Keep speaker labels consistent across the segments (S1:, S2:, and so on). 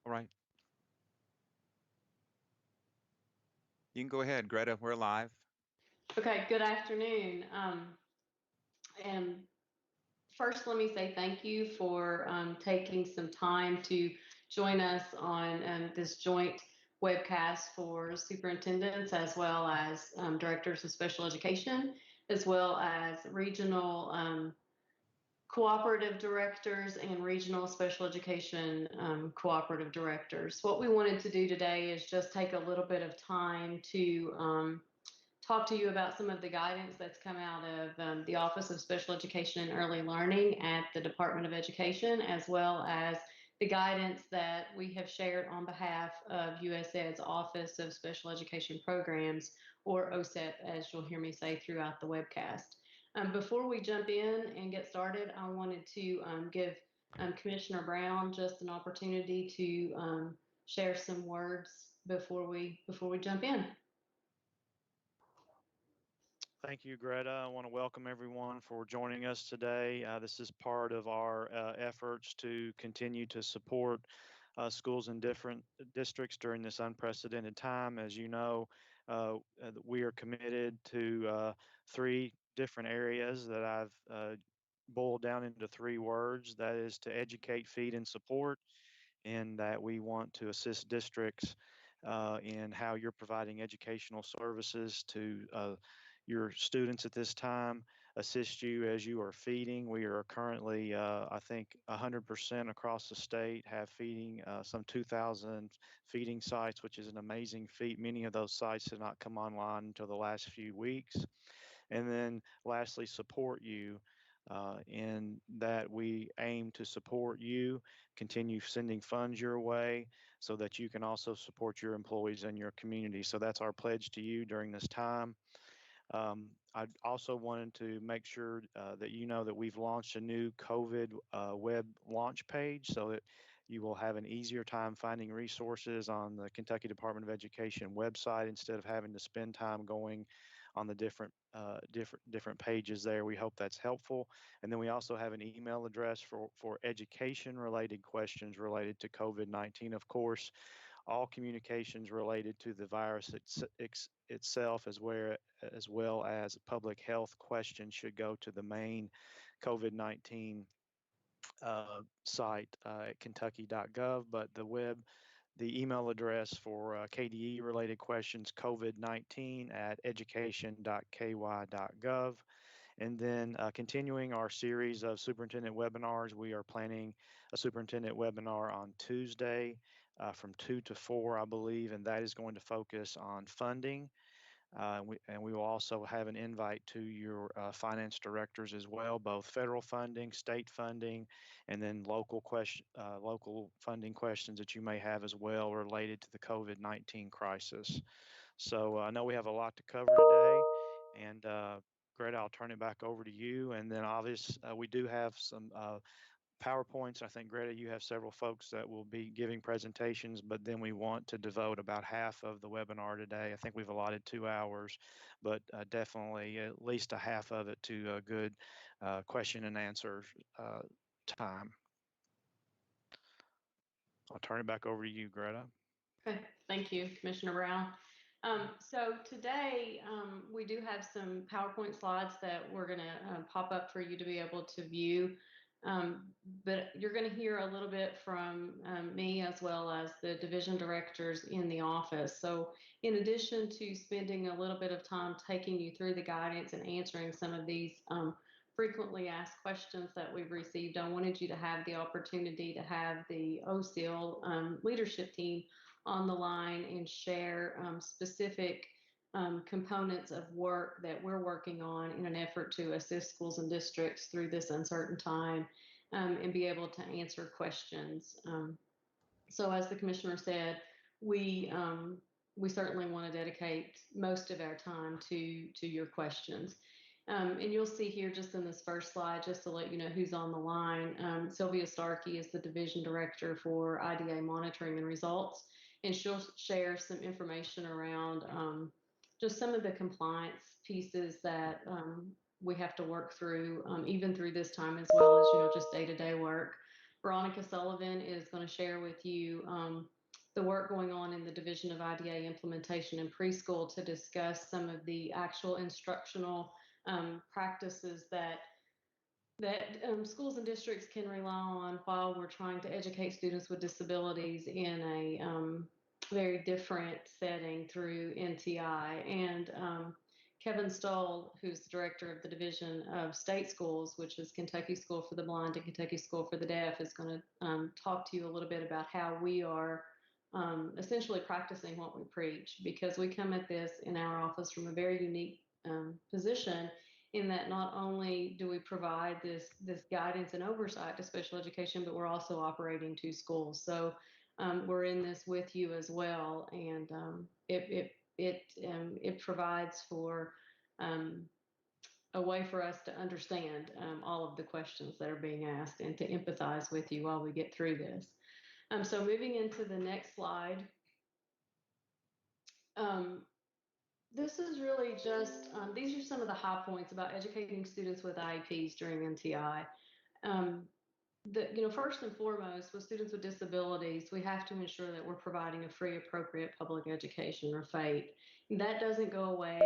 S1: All right. You can go ahead, Greta. We're live.
S2: Okay, good afternoon. And first, let me say thank you for taking some time to join us on this joint webcast for superintendents as well as directors of special education, as well as regional cooperative directors and regional special education cooperative directors. What we wanted to do today is just take a little bit of time to talk to you about some of the guidance that's come out of the Office of Special Education and Early Learning at the Department of Education, as well as the guidance that we have shared on behalf of USED's Office of Special Education Programs, or OSEP, as you'll hear me say throughout the webcast. Before we jump in and get started, I wanted to give Commissioner Brown just an opportunity to share some words before we jump in.
S3: Thank you, Greta. I want to welcome everyone for joining us today. This is part of our efforts to continue to support schools in different districts during this unprecedented time. As you know, we are committed to three different areas that I've boiled down into three words. That is to educate, feed, and support, and that we want to assist districts in how you're providing educational services to your students at this time, assist you as you are feeding. We are currently, I think, 100% across the state have feeding, some 2,000 feeding sites, which is an amazing feat. Many of those sites did not come online until the last few weeks. And then lastly, support you. In that we aim to support you, continue sending funds your way so that you can also support your employees and your community. So that's our pledge to you during this time. I also wanted to make sure that you know that we've launched a new COVID web launch page so that you will have an easier time finding resources on the Kentucky Department of Education website instead of having to spend time going on the different pages there. We hope that's helpful. And then we also have an email address for education related questions related to COVID-19. Of course, all communications related to the virus itself, as well as public health questions, should go to the main COVID-19 site at kentucky.gov. But the email address for KDE related questions, COVID-19 at education.ky.gov. And then continuing our series of superintendent webinars, we are planning a superintendent webinar on Tuesday from 2 to 4, I believe, and that is going to focus on funding. And we will also have an invite to your finance directors as well, both federal funding, state funding, and then local funding questions that you may have as well related to the COVID-19 crisis. So I know we have a lot to cover today, and Greta, I'll turn it back over to you. And then obviously we do have some PowerPoints. I think, Greta, you have several folks that will be giving presentations, but then we want to devote about half of the webinar today. I think we've allotted 2 hours, but definitely at least a half of it to a good question and answer time. I'll turn it back over to you, Greta.
S2: Okay, thank you, Commissioner Brown. So today we do have some PowerPoint slides that we're going to pop up for you to be able to view. Um, but you're going to hear a little bit from me as well as the division directors in the office. So in addition to spending a little bit of time taking you through the guidance and answering some of these frequently asked questions that we've received, I wanted you to have the opportunity to have the OSIL leadership team on the line and share specific components of work that we're working on in an effort to assist schools and districts through this uncertain time and be able to answer questions. So as the commissioner said, we certainly want to dedicate most of our time to your questions. And you'll see here just in this first slide, just to let you know who's on the line, Sylvia Starkey is the division director for IDA monitoring and results, and she'll share some information around just some of the compliance pieces that we have to work through, even through this time, as well as just day-to-day work. Veronica Sullivan is going to share with you the work going on in the Division of IDA implementation in preschool to discuss some of the actual instructional practices that schools and districts can rely on while we're trying to educate students with disabilities in a very different setting through NTI. And Kevin Stoll, who's the director of the Division of State Schools, which is Kentucky School for the Blind and Kentucky School for the Deaf, is going to talk to you a little bit about how we are essentially practicing what we preach, because we come at this in our office from a very unique position, in that not only do we provide this guidance and oversight to special education, but we're also operating 2 schools. So we're in this with you as well, and it provides for a way for us to understand all of the questions that are being asked and to empathize with you while we get through this. So moving into the next slide. This is really just, these are some of the high points about educating students with IEPs during NTI. First and foremost, with students with disabilities, we have to ensure that we're providing a free, appropriate public education, or FAPE. That doesn't go away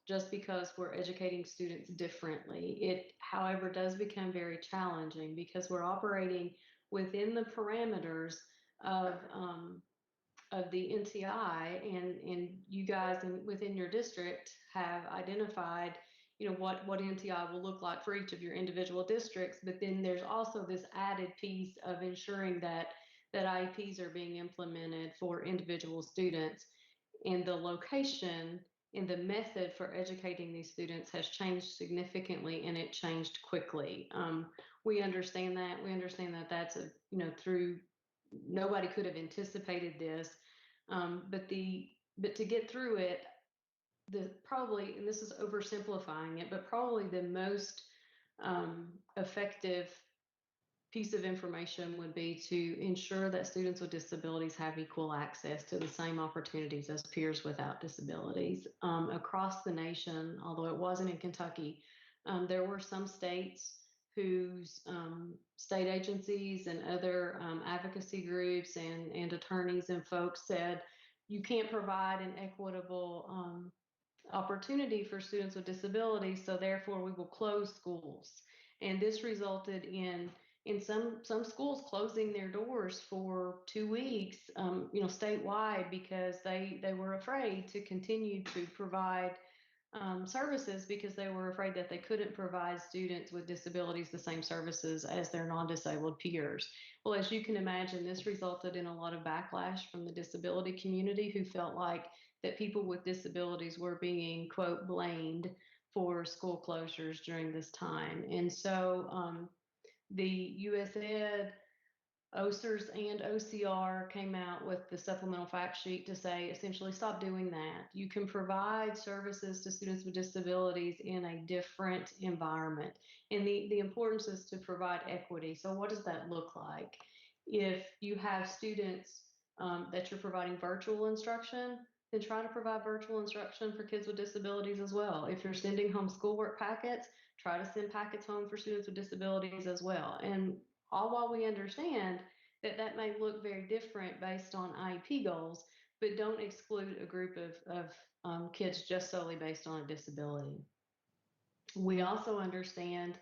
S2: just because we're educating students differently. It, however, does become very challenging because we're operating within the parameters of the NTI, and you guys within your district have identified, what NTI will look like for each of your individual districts. But then there's also this added piece of ensuring that IEPs are being implemented for individual students, and the location and the method for educating these students has changed significantly, and it changed quickly. We understand that. We understand that that's through, nobody could have anticipated this, but to get through it, probably, and this is oversimplifying it, but probably the most effective piece of information would be to ensure that students with disabilities have equal access to the same opportunities as peers without disabilities. Across the nation, although it wasn't in Kentucky, there were some states whose state agencies and other advocacy groups and attorneys and folks said, you can't provide an equitable opportunity for students with disabilities, so therefore we will close schools. And this resulted in some schools closing their doors for 2 weeks, statewide, because they were afraid to continue to provide services, because they were afraid that they couldn't provide students with disabilities the same services as their non-disabled peers. Well, as you can imagine, this resulted in a lot of backlash from the disability community, who felt like that people with disabilities were being, quote, blamed for school closures during this time. And so the USED, OSERS, and OCR came out with the supplemental fact sheet to say, essentially, stop doing that. You can provide services to students with disabilities in a different environment. And the importance is to provide equity. So what does that look like? If you have students that you're providing virtual instruction, then try to provide virtual instruction for kids with disabilities as well. If you're sending home schoolwork packets, try to send packets home for students with disabilities as well. And all while we understand that that may look very different based on IEP goals, but don't exclude a group of kids just solely based on a disability. We also understand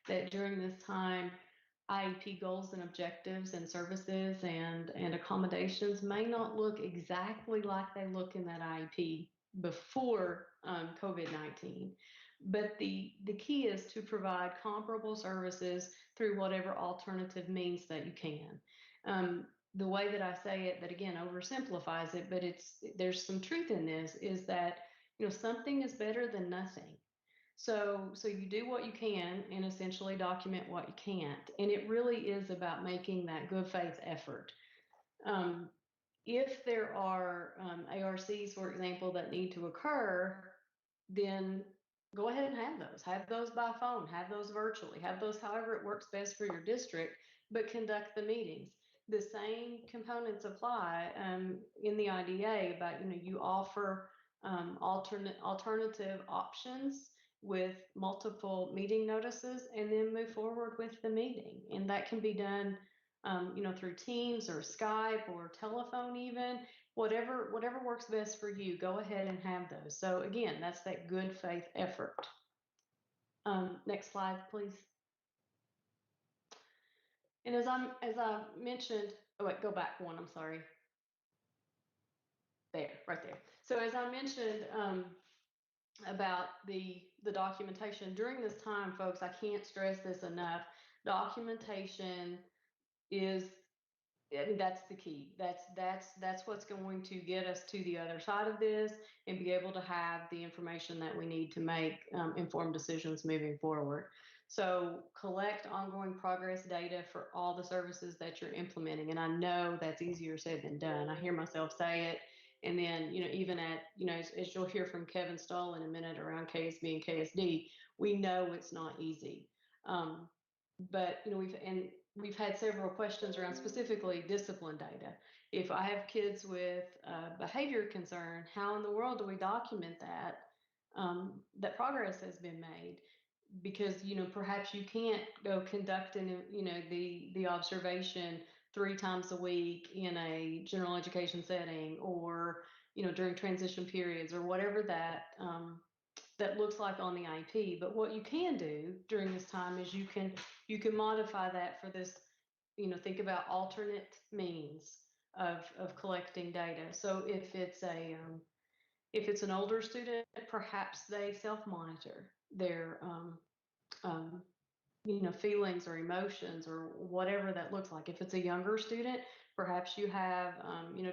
S2: that during this time, IEP goals and objectives and services and accommodations may not look exactly like they look in that IEP before COVID-19. But the key is to provide comparable services through whatever alternative means that you can. The way that I say it, that again oversimplifies it, but there's some truth in this, is that something is better than nothing. So you do what you can and essentially document what you can't. And it really is about making that good faith effort. If there are ARCs, for example, that need to occur, then go ahead and have those. Have those by phone, have those virtually, have those however it works best for your district, but conduct the meetings. The same components apply in the IDA about, you offer alternative options with multiple meeting notices and then move forward with the meeting. And that can be done, through Teams or Skype or telephone even, whatever works best for you. Go ahead and have those. So again, that's that good faith effort. Next slide, please. And as I mentioned, oh wait, go back one, I'm sorry. There, right there. So as I mentioned about the documentation, during this time, folks, I can't stress this enough. Documentation is, I mean, that's the key. That's what's going to get us to the other side of this and be able to have the information that we need to make informed decisions moving forward. So collect ongoing progress data for all the services that you're implementing. And I know that's easier said than done. I hear myself say it. And then, even at, as you'll hear from Kevin Stoll in a minute around KSB and KSD, we know it's not easy. But, we've had several questions around specifically discipline data. If I have kids with behavior concern, how in the world do we document that, that progress has been made? Because, perhaps you can't go conduct the observation 3 times a week in a general education setting, or, during transition periods, or whatever that looks like on the IEP. But what you can do during this time is you can modify that for this, think about alternate means of collecting data. So if it's an older student, perhaps they self-monitor their feelings or emotions or whatever that looks like. If it's a younger student, perhaps you have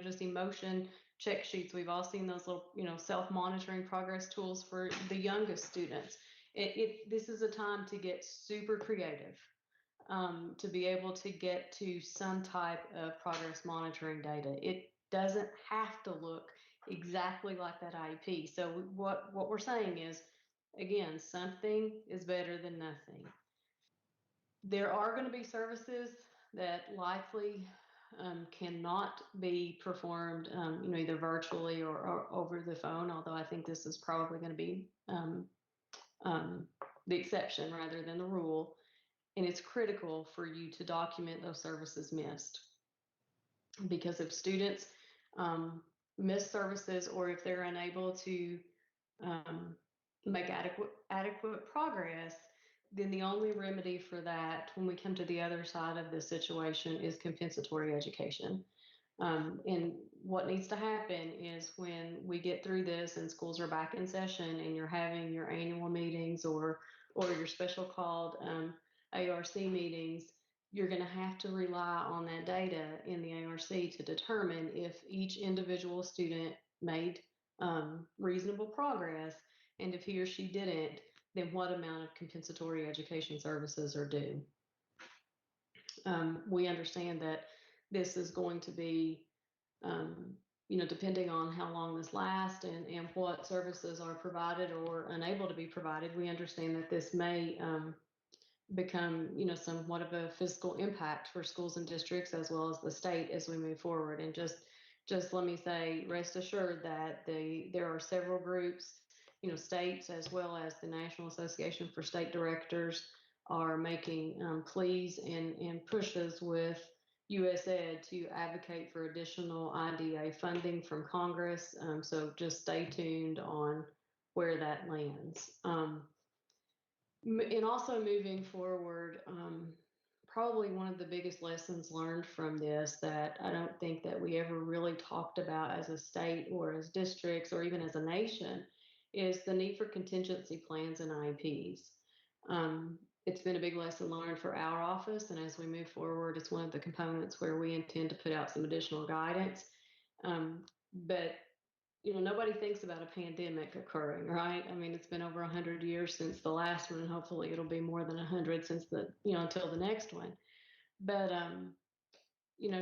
S2: just emotion check sheets. We've all seen those little self-monitoring progress tools for the youngest students. This is a time to get super creative, to be able to get to some type of progress monitoring data. It doesn't have to look exactly like that IEP. So what we're saying is, again, something is better than nothing. There are going to be services that likely cannot be performed, either virtually or over the phone, although I think this is probably going to be the exception rather than the rule. And it's critical for you to document those services missed. Because if students miss services, or if they're unable to make adequate progress, then the only remedy for that when we come to the other side of this situation is compensatory education. And what needs to happen is when we get through this and schools are back in session and you're having your annual meetings or your special called ARC meetings, you're going to have to rely on that data in the ARC to determine if each individual student made reasonable progress, and if he or she didn't, then what amount of compensatory education services are due. We understand that this is going to be, depending on how long this lasts and what services are provided or unable to be provided, we understand that this may become, somewhat of a fiscal impact for schools and districts as well as the state as we move forward. And just let me say, rest assured that there are several groups, states as well as the National Association for State Directors are making pleas and pushes with USAID to advocate for additional IDA funding from Congress. So just stay tuned on where that lands. And also moving forward, probably one of the biggest lessons learned from this that I don't think that we ever really talked about as a state or as districts or even as a nation is the need for contingency plans and IEPs. It's been a big lesson learned for our office, and as we move forward, it's one of the components where we intend to put out some additional guidance. But nobody thinks about a pandemic occurring, right? I mean, it's been over 100 years since the last one, and hopefully it'll be more than 100 since until the next one. But,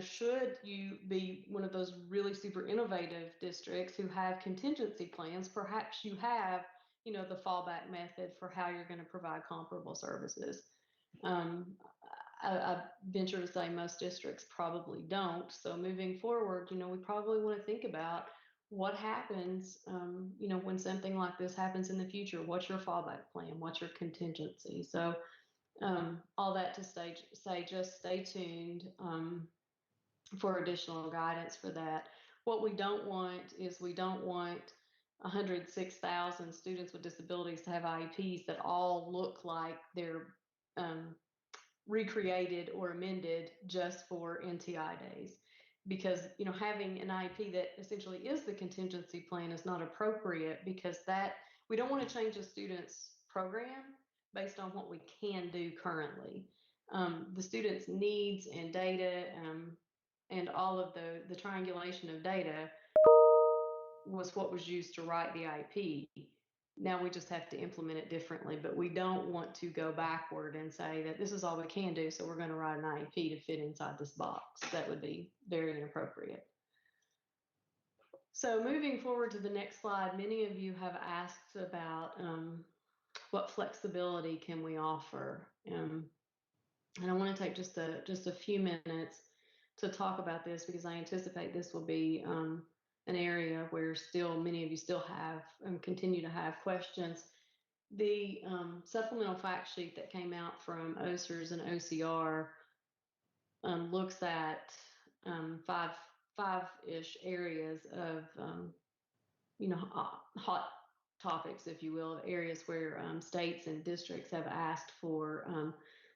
S2: should you be one of those really super innovative districts who have contingency plans, perhaps you have, the fallback method for how you're going to provide comparable services. I venture to say most districts probably don't. So moving forward, we probably want to think about what happens, when something like this happens in the future? What's your fallback plan? What's your contingency? So all that to say, just stay tuned for additional guidance for that. What we don't want is 106,000 students with disabilities to have IEPs that all look like they're recreated or amended just for NTI days. Because having an IEP that essentially is the contingency plan is not appropriate, because that we don't want to change a student's program based on what we can do currently. The student's needs and data and all of the triangulation of data was what was used to write the IEP. Now we just have to implement it differently, but we don't want to go backward and say that this is all we can do, so we're going to write an IEP to fit inside this box. That would be very inappropriate. So moving forward to the next slide, many of you have asked about what flexibility can we offer, and I want to take just a few minutes to talk about this, because I anticipate this will be an area where still many of you still have and continue to have questions. The supplemental fact sheet that came out from OSERS and OCR looks at five-ish areas of hot topics, if you will, areas where states and districts have asked for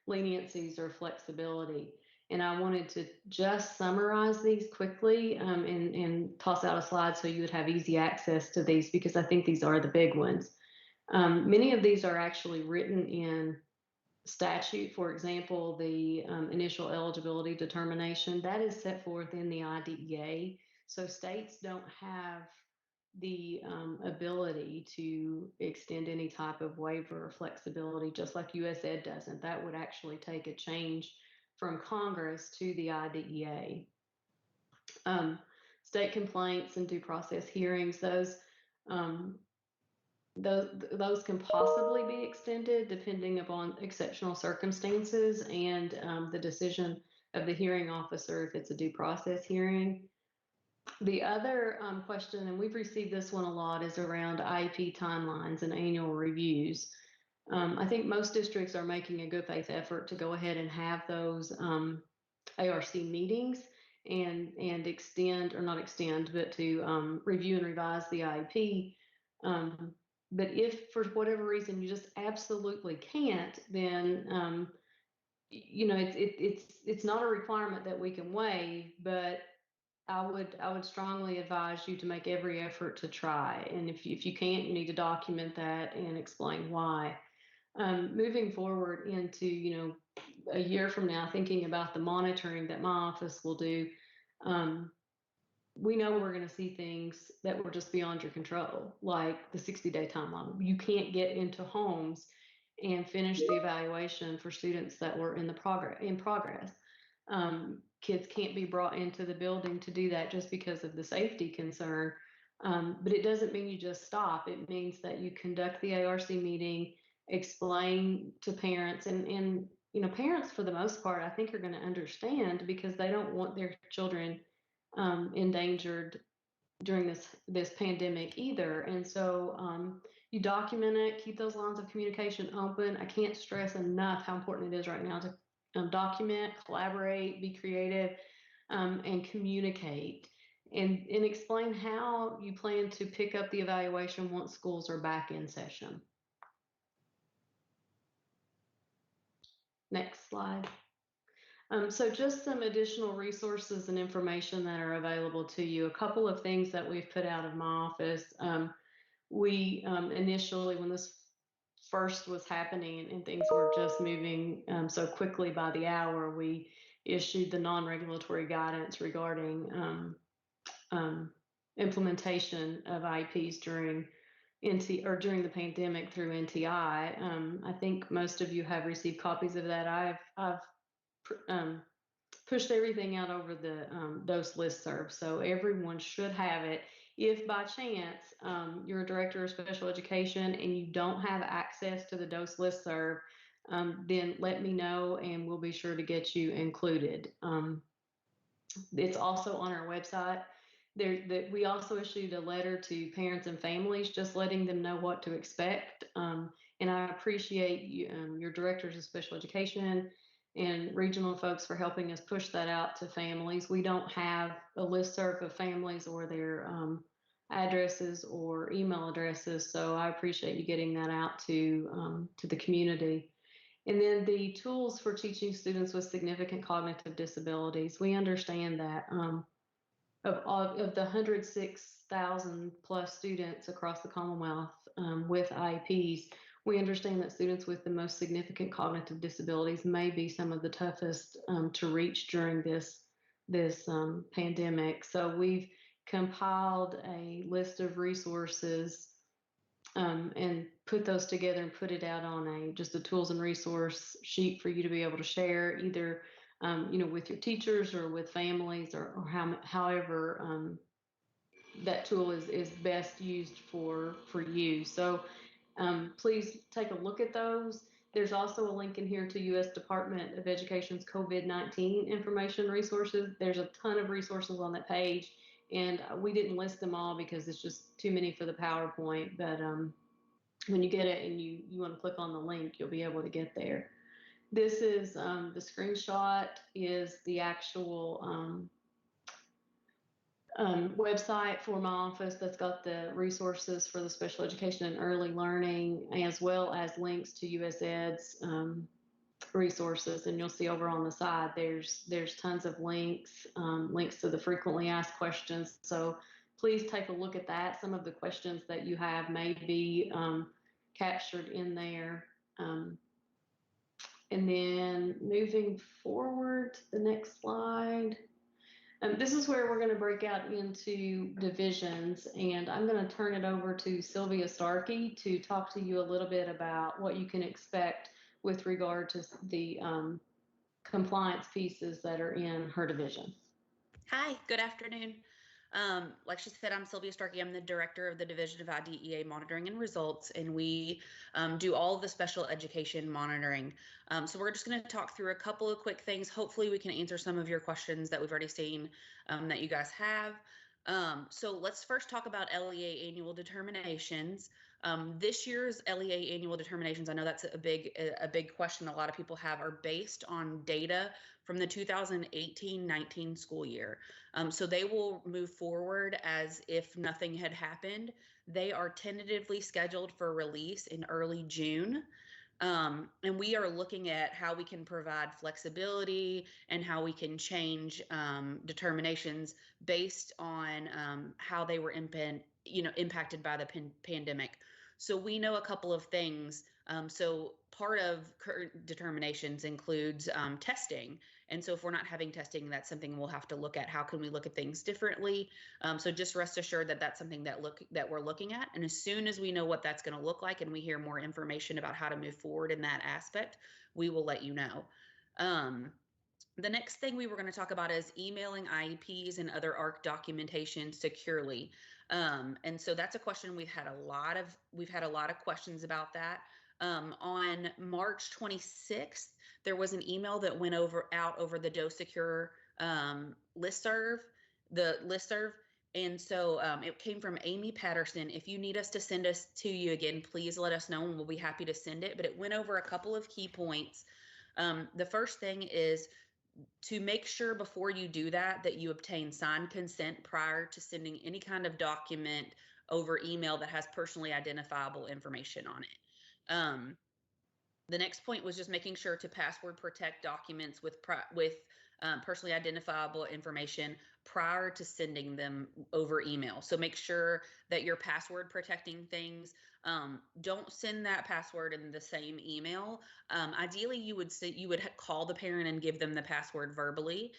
S2: leniencies or flexibility. And I wanted to just summarize these quickly and toss out a slide so you would have easy access to these, because I think these are the big ones. Many of these are actually written in statute. For example, the initial eligibility determination, that is set forth in the IDEA. So states don't have the ability to extend any type of waiver or flexibility, just like US Ed doesn't. That would actually take a change from Congress to the IDEA. State complaints and due process hearings, those can possibly be extended depending upon exceptional circumstances and the decision of the hearing officer if it's a due process hearing. The other question, and we've received this one a lot, is around IEP timelines and annual reviews. I think most districts are making a good faith effort to go ahead and have those ARC meetings and extend, or not extend, but to review and revise the IEP. But if for whatever reason you just absolutely can't, then it's not a requirement that we can waive, but I would strongly advise you to make every effort to try. And if you can't, you need to document that and explain why. Moving forward into a year from now, thinking about the monitoring that my office will do, we know we're going to see things that were just beyond your control, like the 60-day timeline. You can't get into homes and finish the evaluation for students that were in progress. Kids can't be brought into the building to do that just because of the safety concern. But it doesn't mean you just stop. It means that you conduct the ARC meeting, explain to parents, and parents for the most part, I think, are going to understand, because they don't want their children endangered during this pandemic either. And so you document it, keep those lines of communication open. I can't stress enough how important it is right now to document, collaborate, be creative, and communicate, and explain how you plan to pick up the evaluation once schools are back in session. Next slide. So just some additional resources and information that are available to you. A couple of things that we've put out of my office. We initially, when this first was happening and things were just moving so quickly by the hour, we issued the non-regulatory guidance regarding implementation of IEPs during the pandemic through NTI. I think most of you have received copies of that. I've pushed everything out over the DOS listserv, so everyone should have it. If by chance you're a director of special education and you don't have access to the DOS listserv, then let me know and we'll be sure to get you included. It's also on our website. we also issued a letter to parents and families, just letting them know what to expect. And I appreciate your directors of special education and regional folks for helping us push that out to families. We don't have a listserv of families or their addresses or email addresses, so I appreciate you getting that out to the community. And then the tools for teaching students with significant cognitive disabilities. We understand that of the 106,000 plus students across the Commonwealth with IEPs, we understand that students with the most significant cognitive disabilities may be some of the toughest to reach during this pandemic. So we've compiled a list of resources and put those together and put it out on just a tools and resource sheet for you to be able to share either with your teachers or with families or however that tool is best used for you. So please take a look at those. There's also a link in here to U.S. Department of Education's COVID-19 information resources. There's a ton of resources on that page, and we didn't list them all because it's just too many for the PowerPoint. But when you get it and you want to click on the link, you'll be able to get there. This is the screenshot is the actual website for my office that's got the resources for the special education and early learning, as well as links to USED's resources. And you'll see over on the side, there's tons of links, links to the frequently asked questions. So please take a look at that. Some of the questions that you have may be captured in there. And then moving forward to the next slide. This is where we're going to break out into divisions, and I'm going to turn it over to Sylvia Starkey to talk to you a little bit about what you can expect with regard to the compliance pieces that are in her division.
S4: Hi, good afternoon. Like she said, I'm Sylvia Starkey. I'm the director of the Division of IDEA Monitoring and Results, and we do all of the special education monitoring. So we're just going to talk through a couple of quick things. Hopefully we can answer some of your questions that we've already seen that you guys have. So let's first talk about LEA annual determinations. This year's LEA annual determinations, I know that's a big question a lot of people have, are based on data from the 2018-19 school year. So they will move forward as if nothing had happened. They are tentatively scheduled for release in early June. And we are looking at how we can provide flexibility and how we can change determinations based on how they were impacted by the pandemic. So we know a couple of things. So part of current determinations includes testing. And so if we're not having testing, that's something we'll have to look at. How can we look at things differently? So just rest assured that that's something that we're looking at. And as soon as we know what that's going to look like and we hear more information about how to move forward in that aspect, we will let you know. The next thing we were going to talk about is emailing IEPs and other ARC documentation securely. And so that's a question we've had a lot of questions about that. On March 26th, there was an email that went out over the DoSecure listserv, and so it came from Amy Patterson. If you need us to send us to you again, please let us know and we'll be happy to send it. But it went over a couple of key points. The first thing is to make sure before you do that you obtain signed consent prior to sending any kind of document over email that has personally identifiable information on it. The next point was just making sure to password protect documents with personally identifiable information prior to sending them over email. So make sure that you're password protecting things. Don't send that password in the same email. Ideally, you would call the parent and give them the password verbally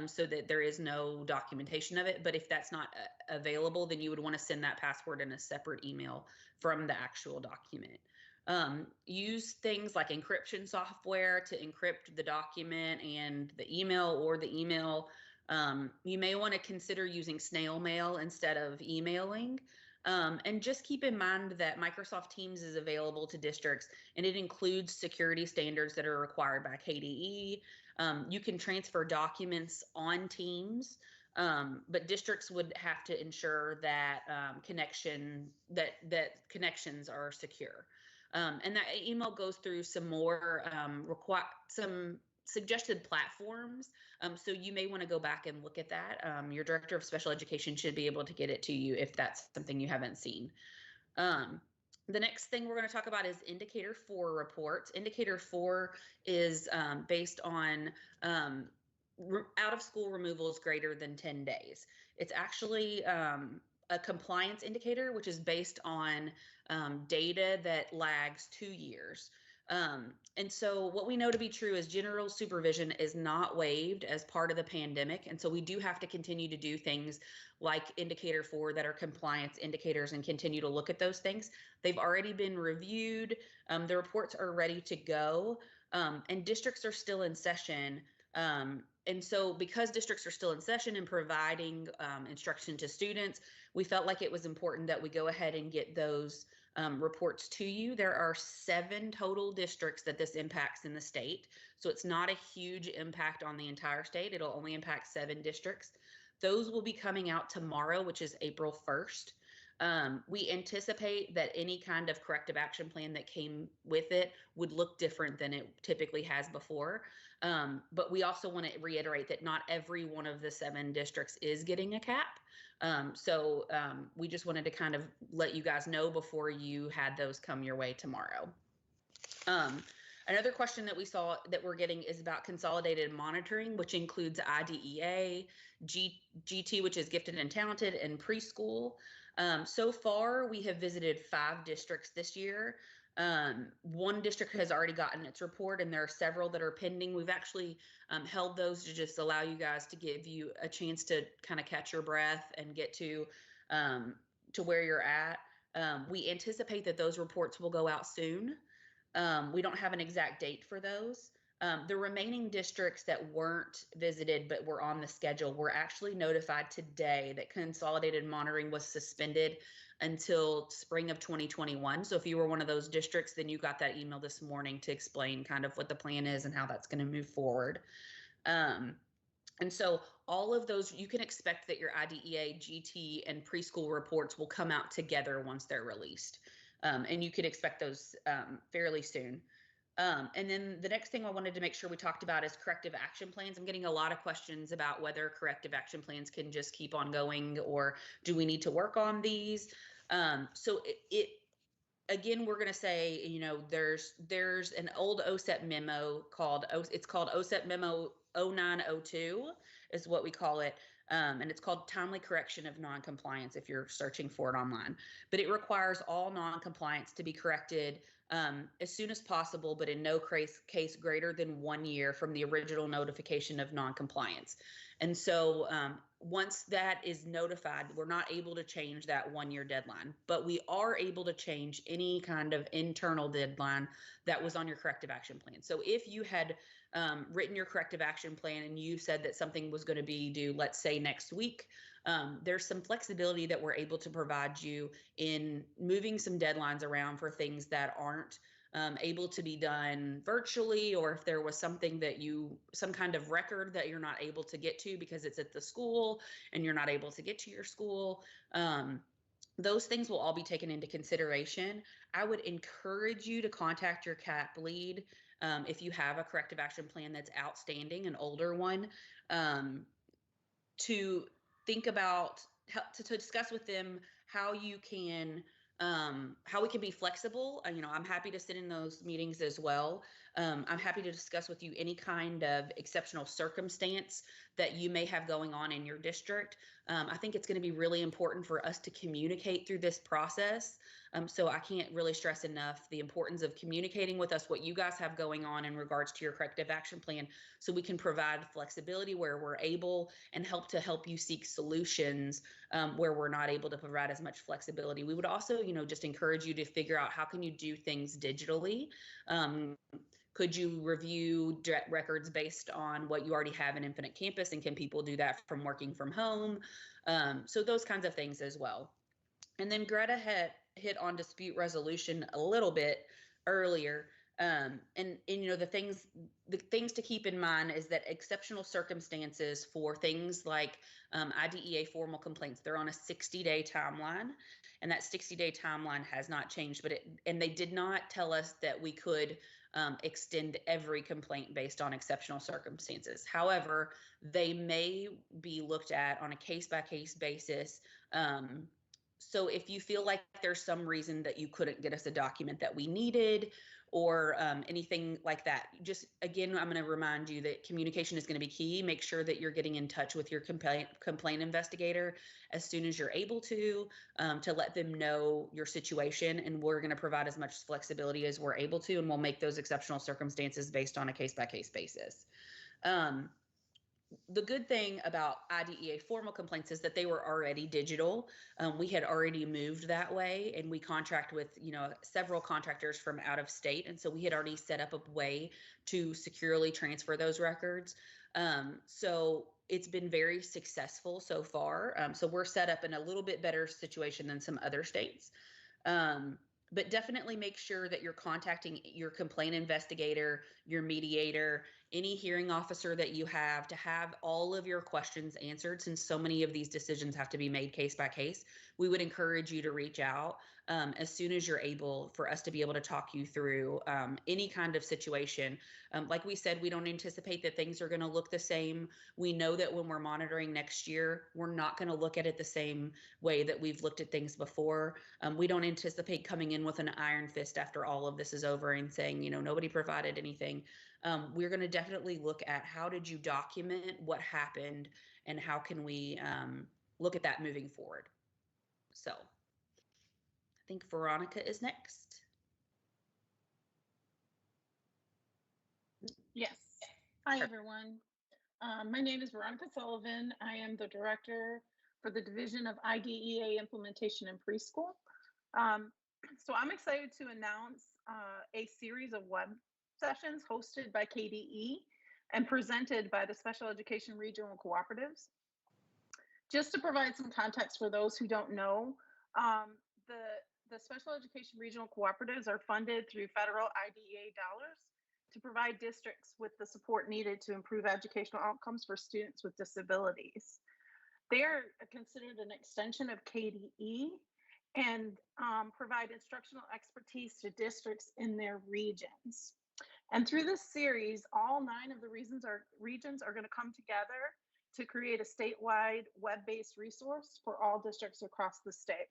S4: so that there is no documentation of it. But if that's not available, then you would want to send that password in a separate email from the actual document. Use things like encryption software to encrypt the document and the email or the email. You may want to consider using snail mail instead of emailing. And just keep in mind that Microsoft Teams is available to districts, and it includes security standards that are required by KDE. You can transfer documents on Teams. But districts would have to ensure that that connections are secure. And that email goes through some more some suggested platforms. So you may want to go back and look at that. Your director of special education should be able to get it to you if that's something you haven't seen. The next thing we're going to talk about is Indicator 4 reports. Indicator 4 is based on out of school removals greater than 10 days. It's actually a compliance indicator, which is based on data that lags 2 years. And so what we know to be true is general supervision is not waived as part of the pandemic. And so we do have to continue to do things like Indicator 4 that are compliance indicators and continue to look at those things. They've already been reviewed. The reports are ready to go, and districts are still in session. And so because districts are still in session and providing instruction to students, we felt like it was important that we go ahead and get those reports to you. There are 7 total districts that this impacts in the state. So it's not a huge impact on the entire state. It'll only impact 7 districts. Those will be coming out tomorrow, which is April 1st. We anticipate that any kind of corrective action plan that came with it would look different than it typically has before. But we also want to reiterate that not every one of the 7 districts is getting a cap. So we just wanted to kind of let you guys know before you had those come your way tomorrow. Another question that we saw that we're getting is about consolidated monitoring, which includes IDEA, GT, which is gifted and talented, and preschool. So far, we have visited 5 districts this year. 1 district has already gotten its report, and there are several that are pending. We've actually held those to just allow you guys to give you a chance to kind of catch your breath and get to where you're at. We anticipate that those reports will go out soon. We don't have an exact date for those. The remaining districts that weren't visited but were on the schedule were actually notified today that consolidated monitoring was suspended until spring of 2021. So if you were one of those districts, then you got that email this morning to explain kind of what the plan is and how that's going to move forward. And so all of those, you can expect that your IDEA, GT, and preschool reports will come out together once they're released. And you could expect those fairly soon. And then the next thing I wanted to make sure we talked about is corrective action plans. I'm getting a lot of questions about whether corrective action plans can just keep on going, or do we need to work on these? So again, we're going to say, you know, there's an old OSEP memo called OSEP memo 0902 is what we call it. And it's called timely correction of noncompliance if you're searching for it online. But it requires all noncompliance to be corrected as soon as possible, but in no case greater than 1 year from the original notification of noncompliance. And so once that is notified, we're not able to change that 1 year deadline, but we are able to change any kind of internal deadline that was on your corrective action plan. So if you had written your corrective action plan and you said that something was going to be due, let's say next week, there's some flexibility that we're able to provide you in moving some deadlines around for things that aren't able to be done virtually, or if there was something that some kind of record that you're not able to get to because it's at the school and you're not able to get to your school. Those things will all be taken into consideration. I would encourage you to contact your CAP lead if you have a corrective action plan that's outstanding, an older one, to think about to discuss with them how we can be flexible. You know, I'm happy to sit in those meetings as well. I'm happy to discuss with you any kind of exceptional circumstance that you may have going on in your district. I think it's going to be really important for us to communicate through this process. So I can't really stress enough the importance of communicating with us what you guys have going on in regards to your corrective action plan, so we can provide flexibility where we're able and help you seek solutions where we're not able to provide as much flexibility. We would also, you know, just encourage you to figure out how can you do things digitally. Could you review records based on what you already have in Infinite Campus, and can people do that from working from home? So those kinds of things as well. And then Greta hit on dispute resolution a little bit earlier. And you know, the things to keep in mind is that exceptional circumstances for things like IDEA formal complaints, they're on a 60-day timeline, and that 60-day timeline has not changed. And they did not tell us that we could extend every complaint based on exceptional circumstances. However, they may be looked at on a case-by-case basis. So if you feel like there's some reason that you couldn't get us a document that we needed, or anything like that, just again, I'm going to remind you that communication is going to be key. Make sure that you're getting in touch with your complaint investigator as soon as you're able to let them know your situation, and we're going to provide as much flexibility as we're able to, and we'll make those exceptional circumstances based on a case-by-case basis. The good thing about IDEA formal complaints is that they were already digital. We had already moved that way, and we contract with, you know, several contractors from out of state. And so we had already set up a way to securely transfer those records. So it's been very successful so far. So we're set up in a little bit better situation than some other states. But definitely make sure that you're contacting your complaint investigator, your mediator, any hearing officer that you have, to have all of your questions answered, since so many of these decisions have to be made case by case. We would encourage you to reach out as soon as you're able, for us to be able to talk you through any kind of situation. Like we said, we don't anticipate that things are going to look the same. We know that when we're monitoring next year, we're not going to look at it the same way that we've looked at things before. We don't anticipate coming in with an iron fist after all of this is over and saying, you know, nobody provided anything. We're going to definitely look at how did you document what happened, and how can we look at that moving forward. So I think Veronica is next.
S5: Yes. Hi, everyone. My name is Veronica Sullivan. I am the director for the Division of IDEA Implementation in Preschool. So I'm excited to announce a series of web sessions hosted by KDE and presented by the Special Education Regional Cooperatives. Just to provide some context for those who don't know, the Special Education Regional Cooperatives are funded through federal IDEA dollars to provide districts with the support needed to improve educational outcomes for students with disabilities. They are considered an extension of KDE and provide instructional expertise to districts in their regions. And through this series, all 9 of the regions are going to come together to create a statewide web-based resource for all districts across the state.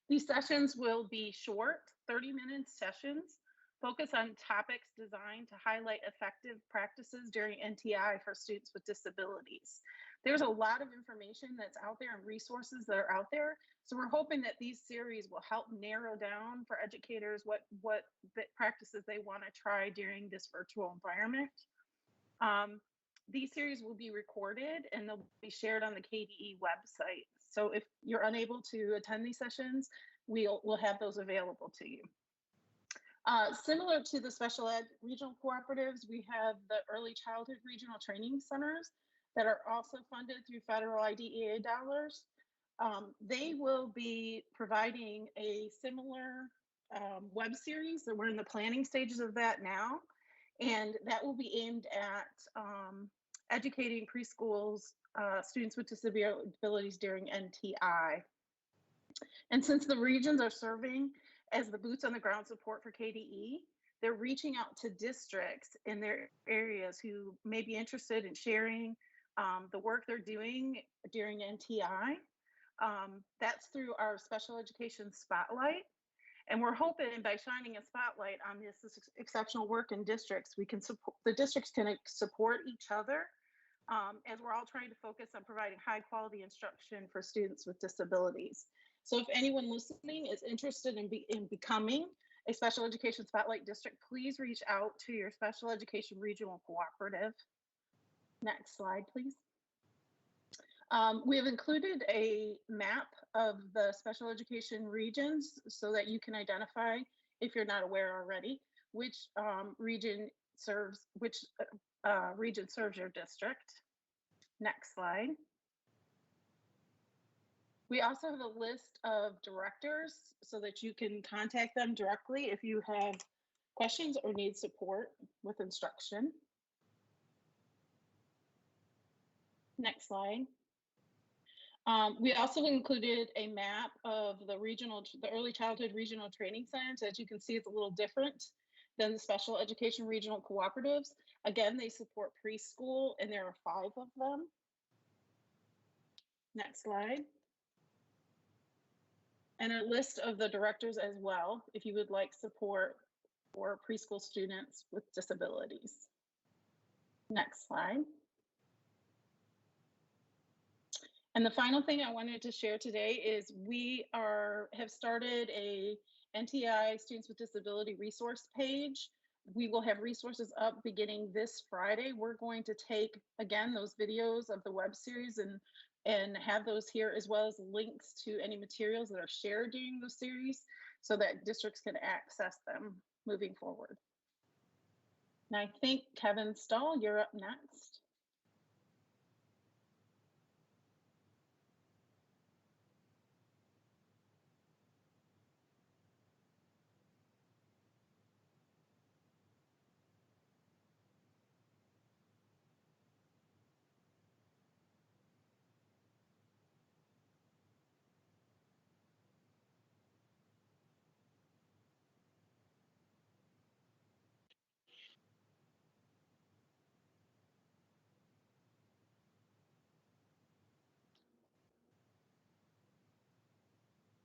S5: These sessions will be short, 30-minute sessions, focus on topics designed to highlight effective practices during NTI for students with disabilities. There's a lot of information that's out there and resources that are out there. So we're hoping that these series will help narrow down for educators what practices they want to try during this virtual environment. These series will be recorded and they'll be shared on the KDE website. So if you're unable to attend these sessions, we'll have those available to you. Similar to the special ed regional cooperatives, we have the early childhood regional training centers that are also funded through federal IDEA dollars. They will be providing a similar web series, that we're in the planning stages of that now, and that will be aimed at educating preschools, students with disabilities during NTI. And since the regions are serving as the boots on the ground support for KDE, they're reaching out to districts in their areas who may be interested in sharing the work they're doing during NTI. That's through our special education spotlight. And we're hoping by shining a spotlight on this exceptional work in districts, we can support, the districts can support each other as we're all trying to focus on providing high quality instruction for students with disabilities. So if anyone listening is interested in becoming a special education spotlight district, please reach out to your special education regional cooperative. Next slide, please. We have included a map of the special education regions so that you can identify, if you're not aware already, which region serves your district. Next slide. We also have a list of directors so that you can contact them directly if you have questions or need support with instruction. Next slide. We also included a map of the early childhood regional training centers. As you can see, it's a little different than the special education regional cooperatives. Again, they support preschool, and there are 5 of them. Next slide. And a list of the directors as well, if you would like support for preschool students with disabilities. Next slide. And the final thing I wanted to share today is we have started a NTI Students with Disability resource page. We will have resources up beginning this Friday. We're going to take, again, those videos of the web series and have those here, as well as links to any materials that are shared during the series so that districts can access them moving forward. And I think Kevin Stahl, you're up next.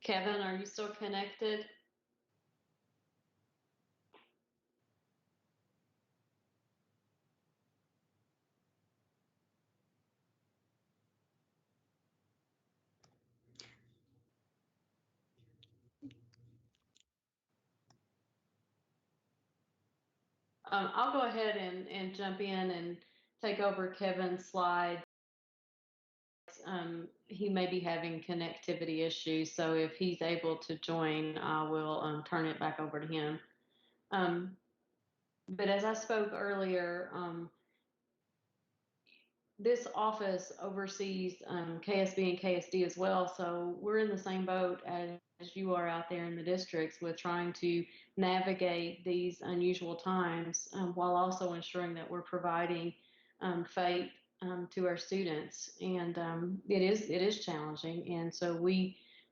S2: Kevin, are you still connected? I'll go ahead and jump in and take over Kevin's slide. He may be having connectivity issues, so if he's able to join, I will turn it back over to him. But as I spoke earlier, this office oversees KSB and KSD as well, so we're in the same boat as you are out there in the districts with trying to navigate these unusual times while also ensuring that we're providing faith to our students. And it is challenging, and so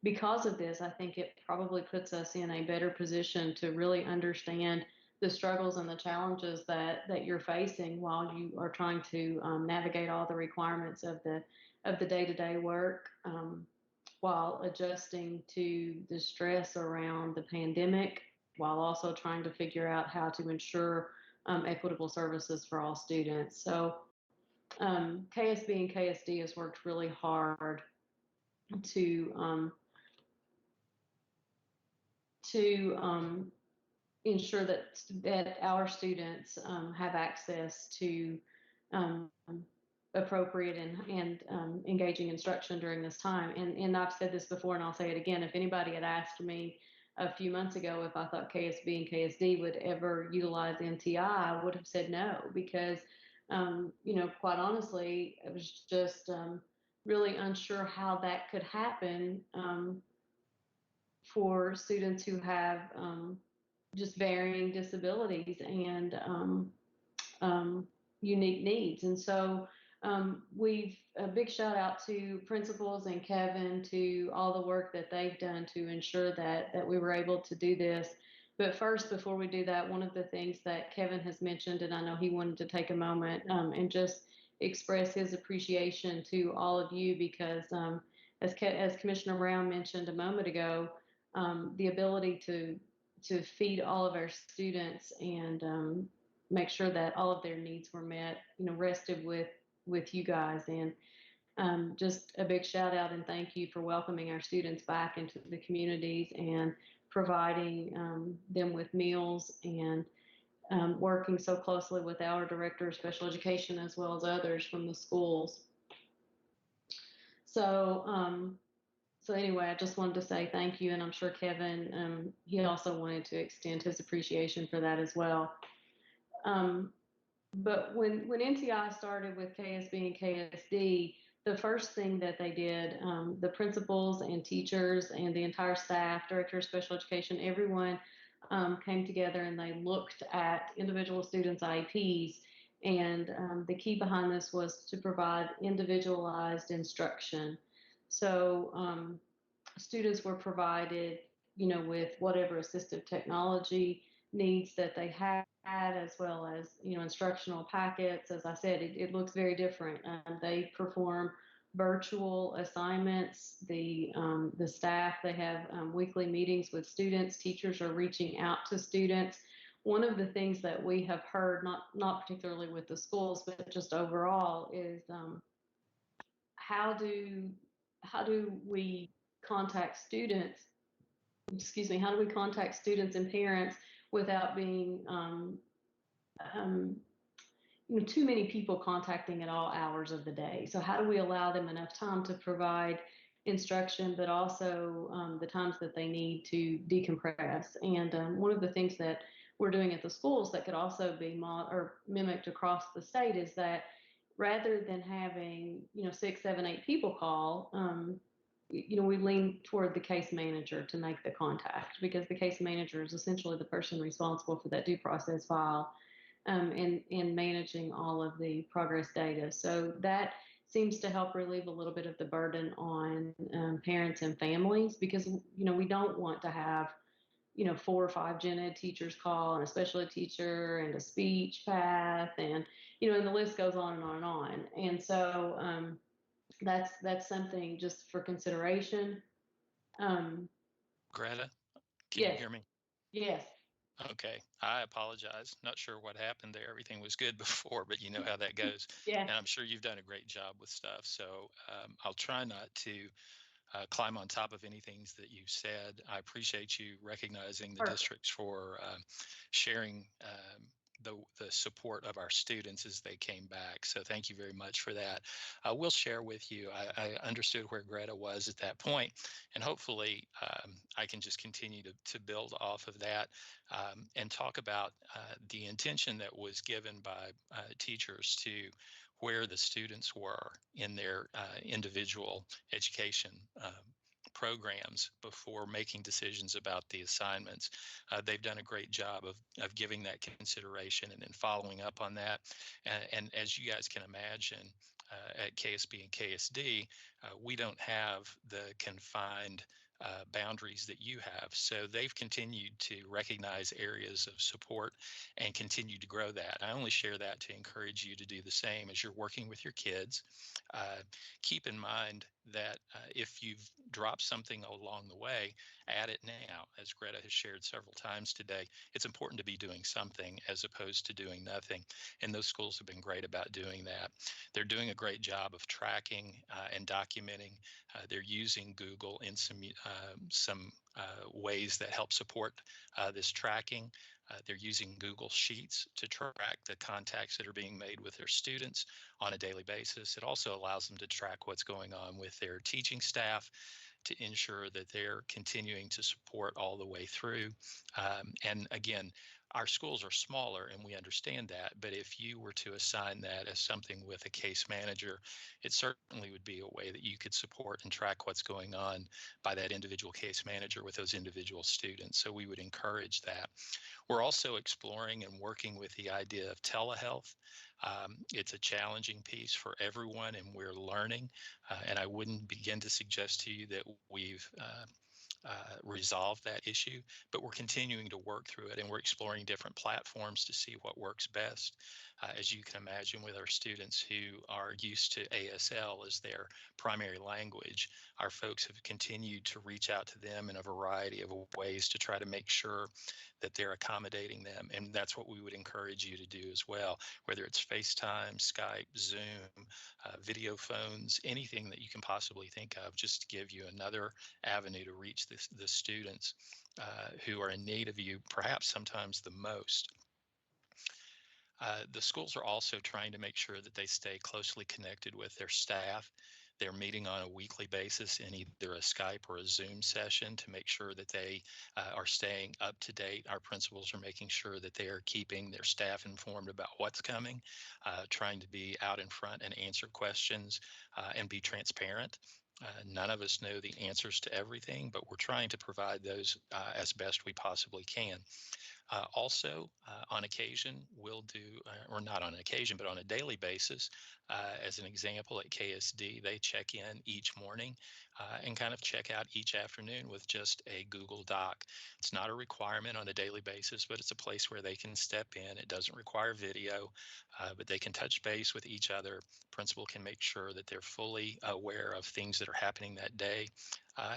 S2: because of this, I think it probably puts us in a better position to really understand the struggles and the challenges that you're facing while you are trying to navigate all the requirements of the day-to-day work, while adjusting to the stress around the pandemic, while also trying to figure out how to ensure equitable services for all students. So KSB and KSD has worked really hard to ensure that our students have access to appropriate and engaging instruction during this time. And I've said this before, and I'll say it again. If anybody had asked me a few months ago if I thought KSB and KSD would ever utilize NTI, I would have said no, because quite honestly, I was just really unsure how that could happen for students who have just varying disabilities and unique needs. And so a big shout out to principals and Kevin, to all the work that they've done to ensure that we were able to do this. But first, before we do that, one of the things that Kevin has mentioned, and I know he wanted to take a moment and just express his appreciation to all of you, because as Commissioner Brown mentioned a moment ago, the ability to feed all of our students and make sure that all of their needs were met, rested with you guys. And just a big shout out and thank you for welcoming our students back into the communities and providing them with meals and working so closely with our director of special education as well as others from the schools. So anyway, I just wanted to say thank you, and I'm sure Kevin, he also wanted to extend his appreciation for that as well. But when NTI started with KSB and KSD, the first thing that they did, the principals and teachers and the entire staff, director of special education, everyone came together and they looked at individual students' IEPs. And the key behind this was to provide individualized instruction. So students were provided, with whatever assistive technology needs that they had, as well as, instructional packets. As I said, it looks very different. They perform virtual assignments. The staff, they have weekly meetings with students. Teachers are reaching out to students. One of the things that we have heard, not particularly with the schools, but just overall, is how do we contact students? Excuse me. How do we contact students and parents without being too many people contacting at all hours of the day? So how do we allow them enough time to provide instruction, but also the times that they need to decompress? And one of the things that we're doing at the schools that could also be mimicked across the state is that rather than having 6, 7, 8 people call, we lean toward the case manager to make the contact, because the case manager is essentially the person responsible for that due process file, and managing all of the progress data. So that seems to help relieve a little bit of the burden on parents and families, because we don't want to have 4 or 5 gen ed teachers call, and a special ed teacher, and a speech path, and and the list goes on and on and on. And so that's something just for consideration.
S6: Greta, can you
S2: Yes.
S6: hear me?
S2: Yes.
S6: Okay, I apologize. Not sure what happened there. Everything was good before, but you know how that goes.
S2: Yeah.
S6: And I'm sure you've done a great job with stuff. So I'll try not to climb on top of anything that you've said. I appreciate you recognizing the
S2: Sure.
S6: districts for sharing the support of our students as they came back. So thank you very much for that. I will share with you, I understood where Greta was at that point, and hopefully I can just continue to build off of that and talk about the intention that was given by teachers to where the students were in their individual education programs before making decisions about the assignments. They've done a great job of giving that consideration and then following up on that. And as you guys can imagine, at KSB and KSD, we don't have the confined boundaries that you have. So they've continued to recognize areas of support and continue to grow that. I only share that to encourage you to do the same as you're working with your kids. Keep in mind that if you've dropped something along the way, add it now. As Greta has shared several times today, it's important to be doing something as opposed to doing nothing. And those schools have been great about doing that. They're doing a great job of tracking and documenting. They're using Google in some ways that help support this tracking. They're using Google Sheets to track the contacts that are being made with their students on a daily basis. It also allows them to track what's going on with their teaching staff to ensure that they're continuing to support all the way through. And again, our schools are smaller and we understand that, but if you were to assign that as something with a case manager, it certainly would be a way that you could support and track what's going on by that individual case manager with those individual students. So we would encourage that. We're also exploring and working with the idea of telehealth. It's a challenging piece for everyone and we're learning, and I wouldn't begin to suggest to you that we've resolve that issue, but we're continuing to work through it and we're exploring different platforms to see what works best. As you can imagine, with our students who are used to ASL as their primary language, our folks have continued to reach out to them in a variety of ways to try to make sure that they're accommodating them. And that's what we would encourage you to do as well, whether it's FaceTime, Skype, Zoom, video phones, anything that you can possibly think of, just to give you another avenue to reach the students who are in need of you, perhaps sometimes the most. The schools are also trying to make sure that they stay closely connected with their staff. They're meeting on a weekly basis in either a Skype or a Zoom session to make sure that they are staying up to date. Our principals are making sure that they are keeping their staff informed about what's coming, trying to be out in front and answer questions and be transparent. None of us know the answers to everything, but we're trying to provide those as best we possibly can. Also, on occasion, we'll do, or not on occasion, but on a daily basis, as an example at KSD, they check in each morning and kind of check out each afternoon with just a Google Doc. It's not a requirement on a daily basis, but it's a place where they can step in. It doesn't require video, but they can touch base with each other. Principal can make sure that they're fully aware of things that are happening that day.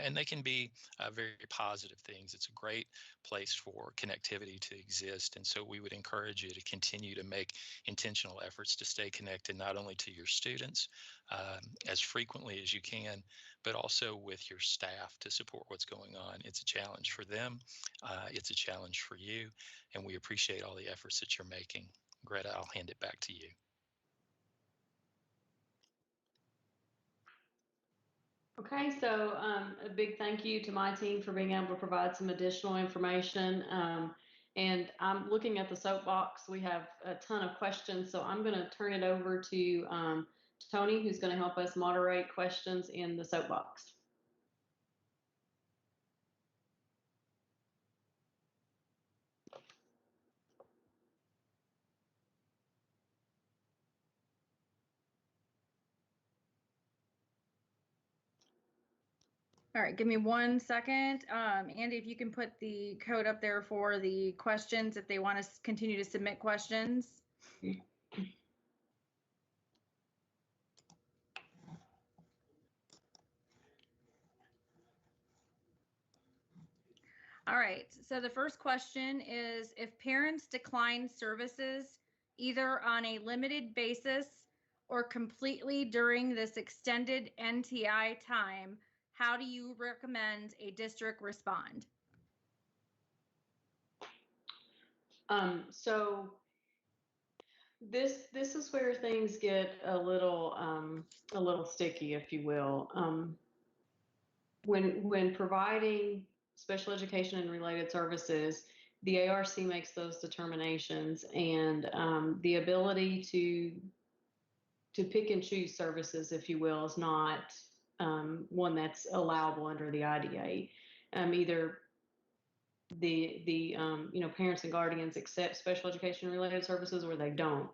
S6: And they can be very positive things. It's a great place for connectivity to exist. And so we would encourage you to continue to make intentional efforts to stay connected, not only to your students as frequently as you can, but also with your staff to support what's going on. It's a challenge for them. It's a challenge for you. And we appreciate all the efforts that you're making. Greta, I'll hand it back to you.
S2: Okay, so a big thank you to my team for being able to provide some additional information. And I'm looking at the soapbox. We have a ton of questions, so I'm going to turn it over to Tony, who's going to help us moderate questions in the soapbox.
S7: All right, give me 1 second. Andy, if you can put the code up there for the questions, if they want to continue to submit questions. All right, so the first question is, if parents decline services either on a limited basis or completely during this extended NTI time, how do you recommend a district respond?
S2: So this is where things get a little sticky, if you will. When providing special education and related services, the ARC makes those determinations, and the ability to pick and choose services, if you will, is not one that's allowable under the IDA. Either the parents and guardians accept special education related services or they don't.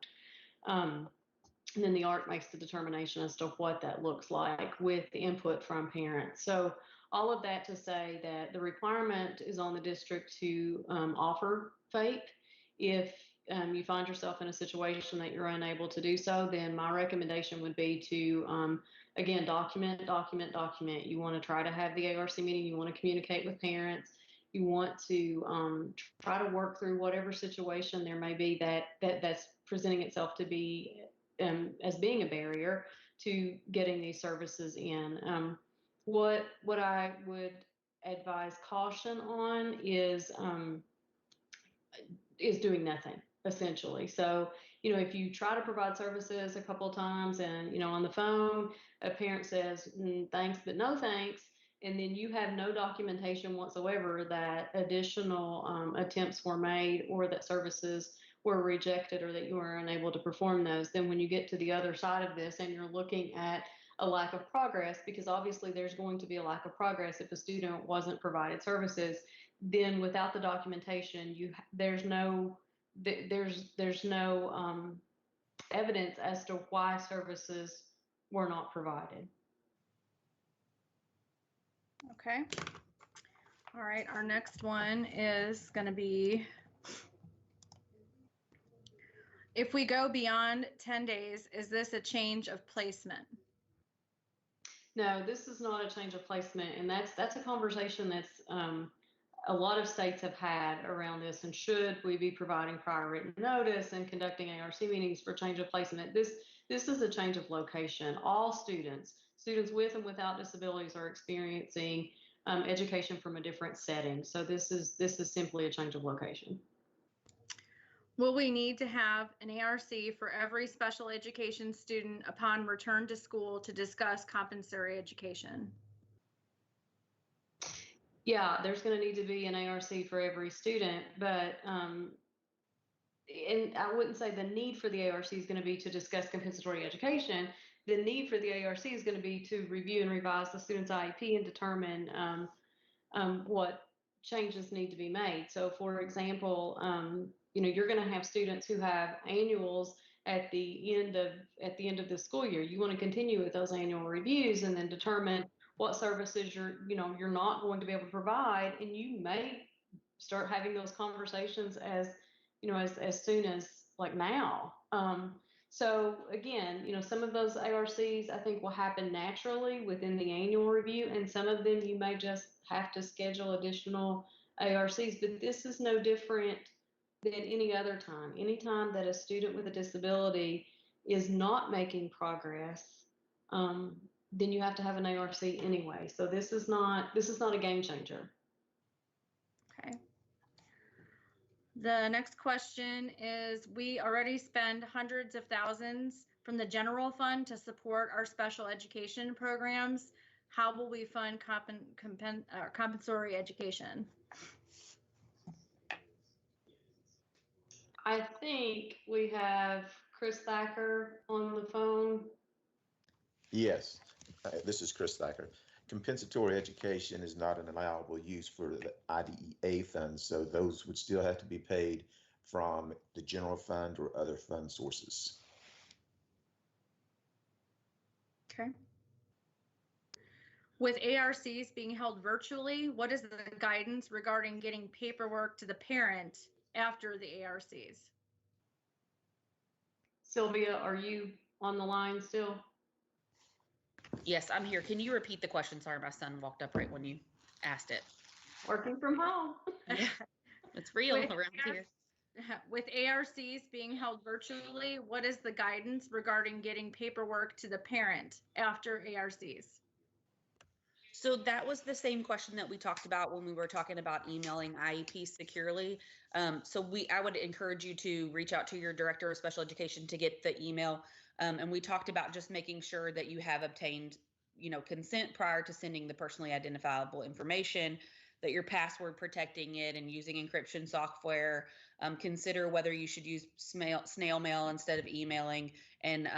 S2: And then the ARC makes the determination as to what that looks like with the input from parents. So all of that to say that the requirement is on the district to offer FAPE. If you find yourself in a situation that you're unable to do so, then my recommendation would be to, again, document. You want to try to have the ARC meeting. You want to communicate with parents. You want to try to work through whatever situation there may be that's presenting itself to be as being a barrier to getting these services in. What I would advise caution on is doing nothing, essentially. So, if you try to provide services a couple of times and, on the phone, a parent says, thanks, but no thanks, and then you have no documentation whatsoever that additional attempts were made or that services were rejected or that you were unable to perform those, then when you get to the other side of this and you're looking at a lack of progress, because obviously there's going to be a lack of progress if a student wasn't provided services, then without the documentation, there's no evidence as to why services were not provided.
S7: Okay. All right, our next one is going to be, if we go beyond 10 days, is this a change of placement?
S2: No, this is not a change of placement, and that's a conversation that's a lot of states have had around this. And should we be providing prior written notice and conducting ARC meetings for change of placement? This is a change of location. All students with and without disabilities are experiencing education from a different setting. So this is simply a change of location.
S7: Will we need to have an ARC for every special education student upon return to school to discuss compensatory education?
S2: Yeah, there's going to need to be an ARC for every student, but and I wouldn't say the need for the ARC is going to be to discuss compensatory education. the need for the ARC is going to be to review and revise the student's IEP and determine what changes need to be made. So, for example, you're going to have students who have annuals at the end of the school year. You want to continue with those annual reviews and then determine what services you're not going to be able to provide, and you may start having those conversations as soon as like now. So again, some of those ARCs I think will happen naturally within the annual review, and some of them you may just have to schedule additional ARCs. But this is no different than any other time. Anytime that a student with a disability is not making progress, then you have to have an ARC anyway. So this is not a game changer.
S7: Okay. The next question is, we already spend hundreds of thousands from the general fund to support our special education programs. How will we fund compensatory education?
S2: I think we have Chris Thacker on the phone.
S8: Yes, this is Chris Thacker. Compensatory education is not an allowable use for the IDEA funds, so those would still have to be paid from the general fund or other fund sources.
S7: Okay. With ARCs being held virtually, what is the guidance regarding getting paperwork to the parent after the ARCs?
S2: Sylvia, are you on the line still?
S4: Yes, I'm here. Can you repeat the question? Sorry, my son walked up right when you asked it.
S2: Working from home.
S4: Yeah, it's real around here.
S7: With ARCs being held virtually, what is the guidance regarding getting paperwork to the parent after ARCs?
S4: So that was the same question that we talked about when we were talking about emailing IEPs securely. I would encourage you to reach out to your director of special education to get the email. And we talked about just making sure that you have obtained, consent prior to sending the personally identifiable information, that you're password protecting it and using encryption software. Consider whether you should use snail mail instead of emailing. And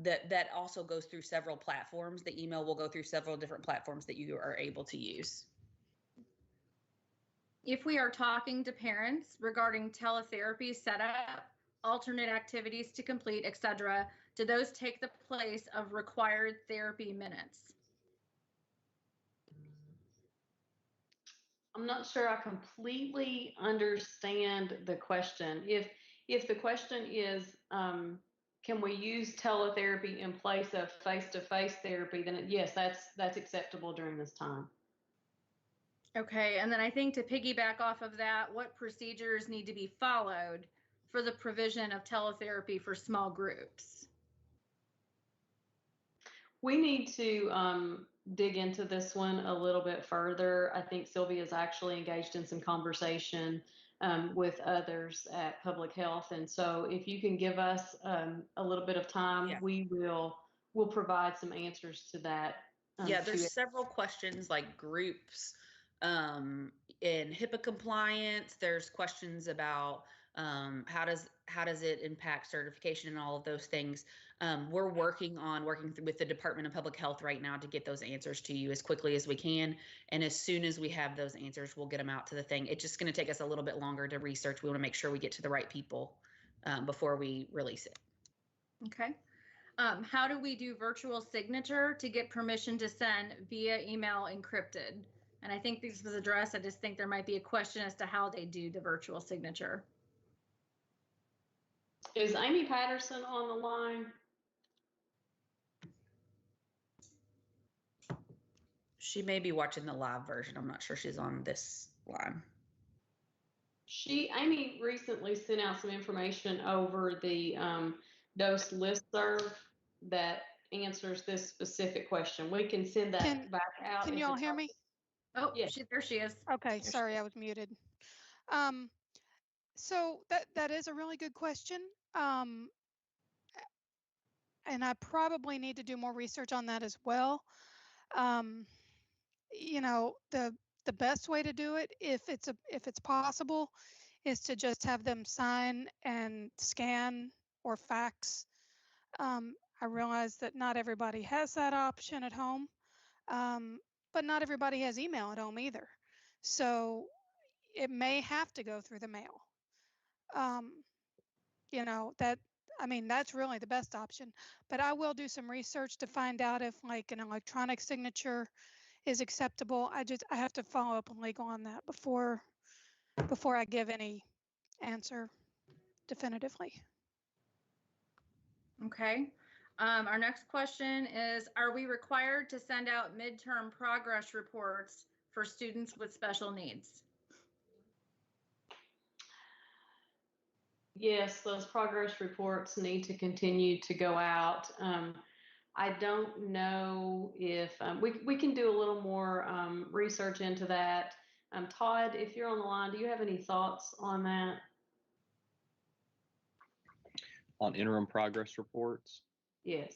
S4: that also goes through several platforms. The email will go through several different platforms that you are able to use.
S7: If we are talking to parents regarding teletherapy setup, alternate activities to complete, etc., do those take the place of required therapy minutes?
S2: I'm not sure I completely understand the question. If the question is, can we use teletherapy in place of face-to-face therapy, then yes, that's acceptable during this time.
S7: Okay, and then I think to piggyback off of that, what procedures need to be followed for the provision of teletherapy for small groups?
S2: We need to dig into this one a little bit further. I think Sylvia is actually engaged in some conversation with others at Public Health. And so if you can give us a little bit of time, yeah, we'll provide some answers to that.
S4: There's several questions like groups and HIPAA compliance. There's questions about how does it impact certification and all of those things. We're working with the Department of Public Health right now to get those answers to you as quickly as we can. And as soon as we have those answers, we'll get them out to the thing. It's just going to take us a little bit longer to research. We want to make sure we get to the right people before we release it.
S7: Okay. How do we do virtual signature to get permission to send via email encrypted? And I think this was addressed. I just think there might be a question as to how they do the virtual signature.
S2: Is Amy Patterson on the line?
S4: She may be watching the live version. I'm not sure she's on this line.
S2: Amy recently sent out some information over the DOS listserv that answers this specific question. We can send that back out.
S9: Can you all hear me?
S7: Oh, yes. There she is.
S9: Okay, sorry, I was muted. So that is a really good question. And I probably need to do more research on that as well. The best way to do it, if it's possible, is to just have them sign and scan or fax. I realize that not everybody has that option at home, but not everybody has email at home either. So it may have to go through the mail. You know, that's really the best option. But I will do some research to find out if like an electronic signature is acceptable. I have to follow up with legal on that before I give any answer definitively.
S7: Okay. Our next question is, are we required to send out midterm progress reports for students with special needs?
S2: Yes, those progress reports need to continue to go out. I don't know if we can do a little more research into that. Todd, if you're on the line, do you have any thoughts on that?
S10: On interim progress reports?
S2: Yes.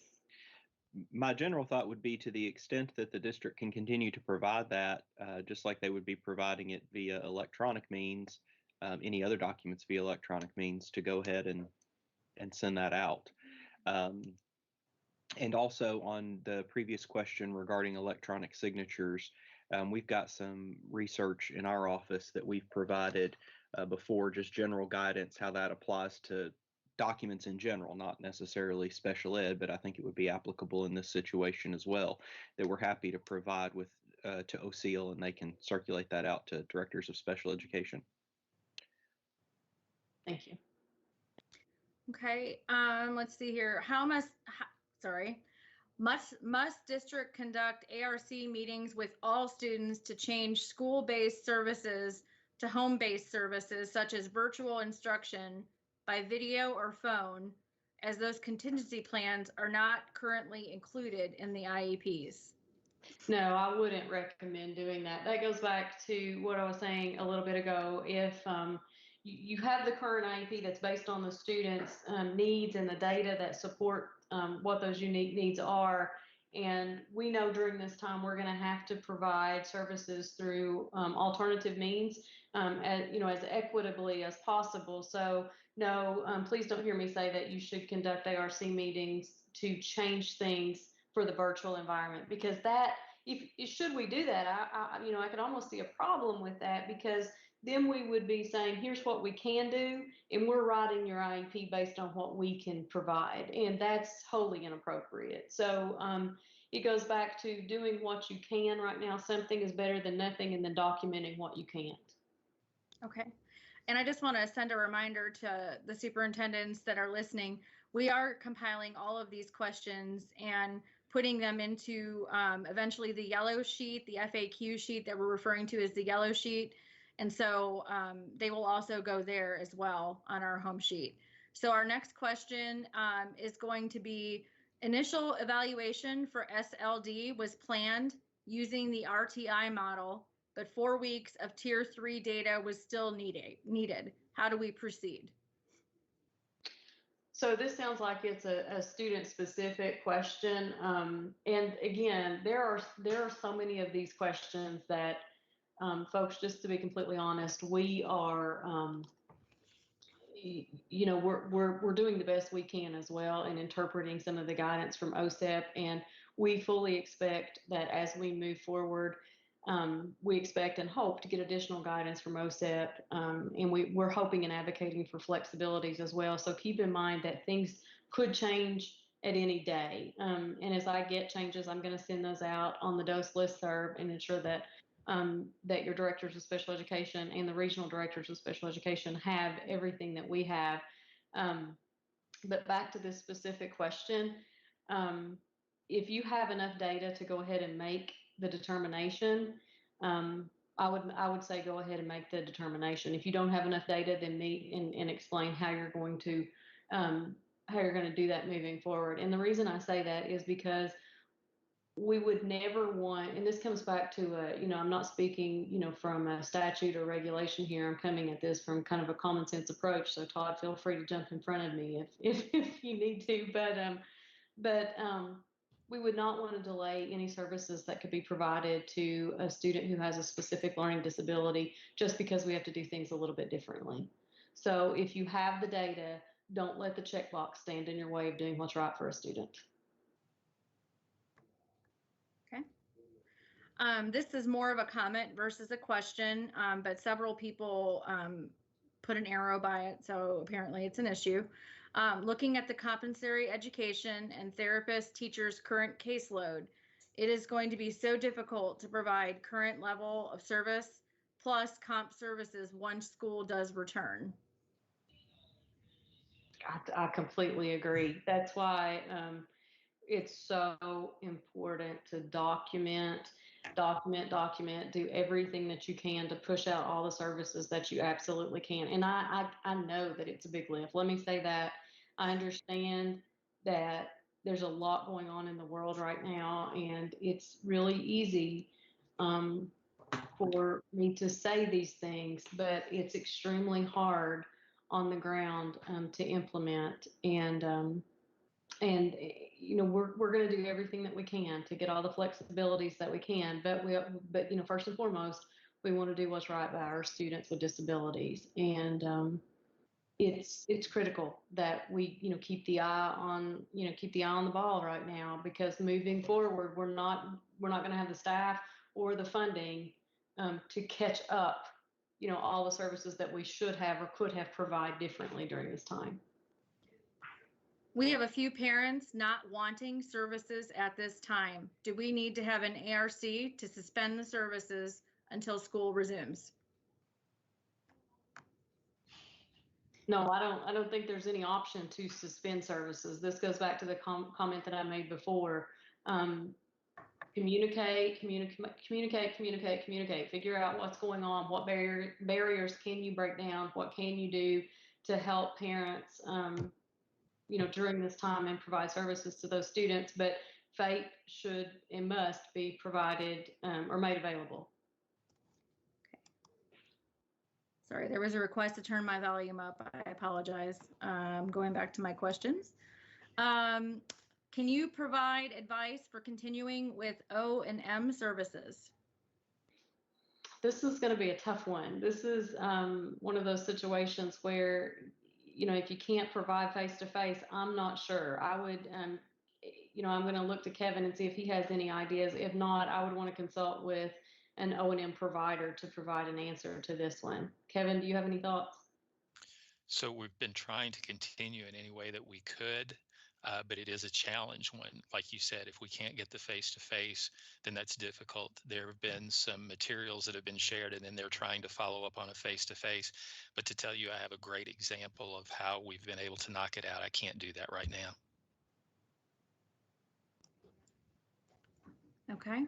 S10: My general thought would be, to the extent that the district can continue to provide that, just like they would be providing it via electronic means, any other documents via electronic means, to go ahead and send that out. And also on the previous question regarding electronic signatures, we've got some research in our office that we've provided before, just general guidance, how that applies to documents in general, not necessarily special ed, but I think it would be applicable in this situation as well, that we're happy to provide with to OCL, and they can circulate that out to directors of special education.
S2: Thank you.
S7: Okay, let's see here. Must district conduct ARC meetings with all students to change school-based services to home-based services, such as virtual instruction by video or phone, as those contingency plans are not currently included in the IEPs?
S2: No, I wouldn't recommend doing that. That goes back to what I was saying a little bit ago. If you have the current IEP that's based on the students' needs and the data that support what those unique needs are, and we know during this time we're going to have to provide services through alternative means, as equitably as possible. So no, please don't hear me say that you should conduct ARC meetings to change things for the virtual environment, because that, should we do that, I could almost see a problem with that, because then we would be saying, here's what we can do, and we're writing your IEP based on what we can provide, and that's wholly inappropriate. So it goes back to doing what you can right now. Something is better than nothing, and then documenting what you can't.
S7: Okay. And I just want to send a reminder to the superintendents that are listening. We are compiling all of these questions and putting them into eventually the yellow sheet, the FAQ sheet that we're referring to as the yellow sheet. And so they will also go there as well on our home sheet. So our next question is going to be, initial evaluation for SLD was planned using the RTI model, but 4 weeks of tier 3 data was still needed. How do we proceed?
S2: So this sounds like it's a student-specific question, and again, there are so many of these questions that, folks, just to be completely honest, we are, we're doing the best we can as well in interpreting some of the guidance from OSEP, and we fully expect that as we move forward, we expect and hope to get additional guidance from OSEP, and we're hoping and advocating for flexibilities as well. So keep in mind that things could change at any day. And as I get changes, I'm going to send those out on the DOS listserv and ensure that that your directors of special education and the regional directors of special education have everything that we have. But back to this specific question, if you have enough data to go ahead and make the determination, I would say go ahead and make the determination. If you don't have enough data, then meet and explain how you're going to do that moving forward. And the reason I say that is because we would never want, and this comes back to I'm not speaking, from a statute or regulation here. I'm coming at this from kind of a common sense approach. So Todd, feel free to jump in front of me if you need to, but we would not want to delay any services that could be provided to a student who has a specific learning disability just because we have to do things a little bit differently. So if you have the data, don't let the checkbox stand in your way of doing what's right for a student.
S7: This is more of a comment versus a question, but several people put an arrow by it, so apparently it's an issue. Looking at the compensatory education and therapist teachers' current caseload, it is going to be so difficult to provide current level of service plus comp services once school does return.
S2: I completely agree. That's why it's so important to document, do everything that you can to push out all the services that you absolutely can. And I know that it's a big lift. Let me say that. I understand that there's a lot going on in the world right now, and it's really easy for me to say these things, but it's extremely hard on the ground to implement. And you know, we're going to do everything that we can to get all the flexibilities that we can, but you know, first and foremost, we want to do what's right by our students with disabilities. And it's critical that we, you know, keep the eye on the ball right now, because moving forward, we're not going to have the staff or the funding to catch up, you know, all the services that we should have or could have provided differently during this time.
S7: We have a few parents not wanting services at this time. Do we need to have an ARC to suspend the services until school resumes?
S2: No, I don't think there's any option to suspend services. This goes back to the comment that I made before. Communicate. Figure out what's going on. What barriers can you break down? What can you do to help parents, you know, during this time, and provide services to those students? But FAPE should and must be provided or made available.
S7: Sorry, there was a request to turn my volume up. I apologize. Going back to my questions. Can you provide advice for continuing with O&M services?
S2: This is going to be a tough one. This is one of those situations where, you know, if you can't provide face-to-face, I'm not sure. I would, you know, I'm going to look to Kevin and see if he has any ideas. If not, I would want to consult with an O&M provider to provide an answer to this one. Kevin, do you have any thoughts?
S6: So we've been trying to continue in any way that we could, but it is a challenge when, like you said, if we can't get the face-to-face, then that's difficult. There have been some materials that have been shared, and then they're trying to follow up on a face-to-face. But to tell you I have a great example of how we've been able to knock it out, I can't do that right now.
S7: Okay.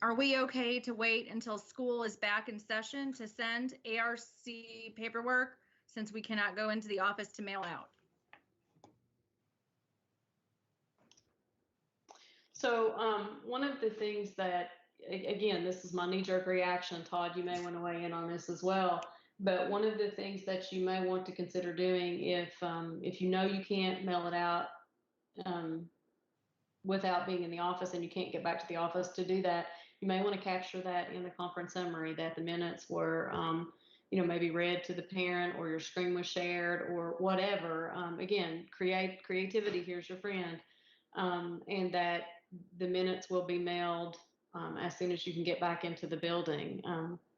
S7: Are we okay to wait until school is back in session to send ARC paperwork, since we cannot go into the office to mail out?
S2: So one of the things that, again, this is my knee-jerk reaction. Todd, you may want to weigh in on this as well. But one of the things that you may want to consider doing, if you know you can't mail it out without being in the office, and you can't get back to the office to do that, you may want to capture that in the conference summary, that the minutes were, you know, maybe read to the parent, or your screen was shared, or whatever. Again, creativity, here's your friend. And that the minutes will be mailed as soon as you can get back into the building.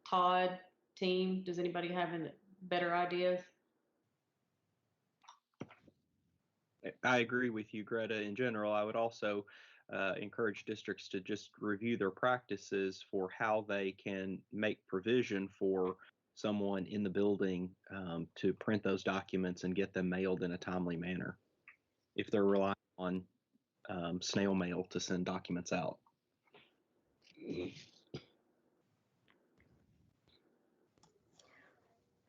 S2: Todd, team, does anybody have any better ideas?
S10: I agree with you, Greta. In general, I would also encourage districts to just review their practices for how they can make provision for someone in the building to print those documents and get them mailed in a timely manner, if they're relying on snail mail to send documents out.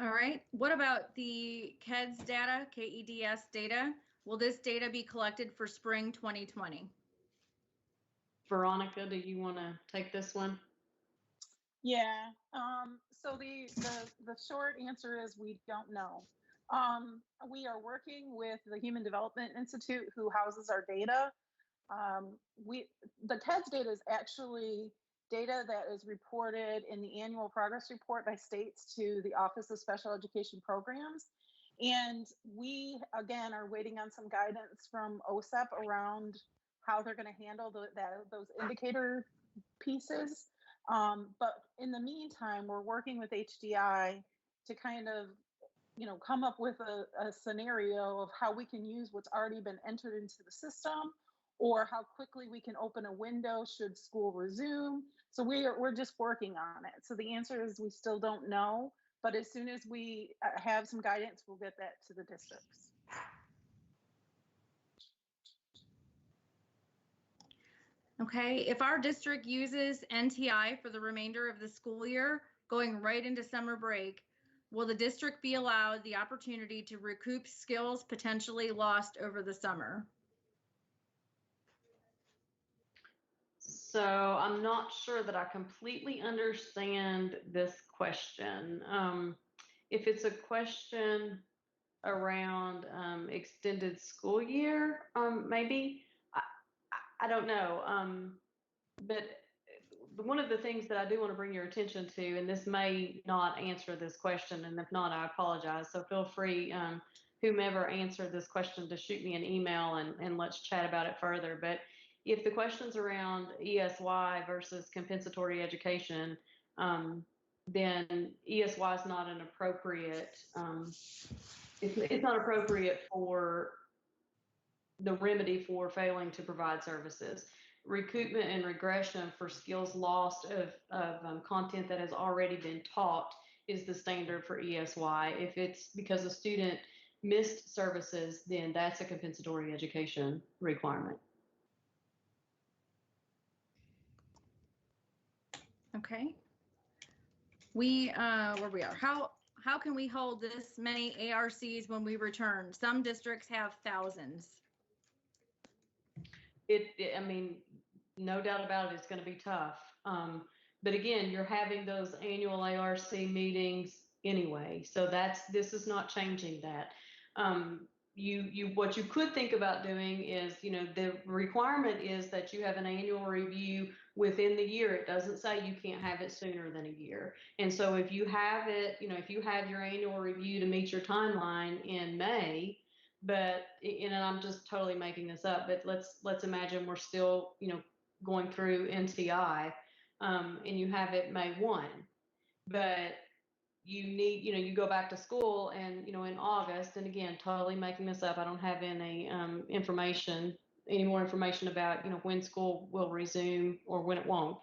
S7: All right. What about the KEDS data, KEDS data? Will this data be collected for spring 2020?
S2: Veronica, do you want to take this one?
S5: Yeah. So the short answer is we don't know. We are working with the Human Development Institute, who houses our data. The KEDS data is actually data that is reported in the annual progress report by states to the Office of Special Education Programs. And we, again, are waiting on some guidance from OSEP around how they're going to handle those indicator pieces. But in the meantime, we're working with HDI to kind of, come up with a scenario of how we can use what's already been entered into the system, or how quickly we can open a window should school resume. So we're just working on it. So the answer is we still don't know, but as soon as we have some guidance, we'll get that to the districts.
S7: Okay, if our district uses NTI for the remainder of the school year, going right into summer break, will the district be allowed the opportunity to recoup skills potentially lost over the summer?
S2: So I'm not sure that I completely understand this question. If it's a question around extended school year, maybe, I don't know. But one of the things that I do want to bring your attention to, and this may not answer this question, and if not, I apologize. So feel free, whomever answered this question, to shoot me an email and let's chat about it further. But if the question's around ESY versus compensatory education, then ESY is not an appropriate, it's not appropriate for the remedy for failing to provide services. Recoupment and regression for skills lost of content that has already been taught is the standard for ESY. If it's because a student missed services, then that's a compensatory education requirement.
S7: Okay. Where we are, how can we hold this many ARCs when we return? Some districts have thousands.
S2: I mean, no doubt about it, it's going to be tough. But again, you're having those annual ARC meetings anyway, so this is not changing that. What you could think about doing is, the requirement is that you have an annual review within the year. It doesn't say you can't have it sooner than a year. And so if you have it, if you have your annual review to meet your timeline in May, but, and I'm just totally making this up, but let's imagine we're still, going through NTI, and you have it May 1, but you need, you go back to school and, in August, and again, totally making this up. I don't have any any more information about, when school will resume or when it won't.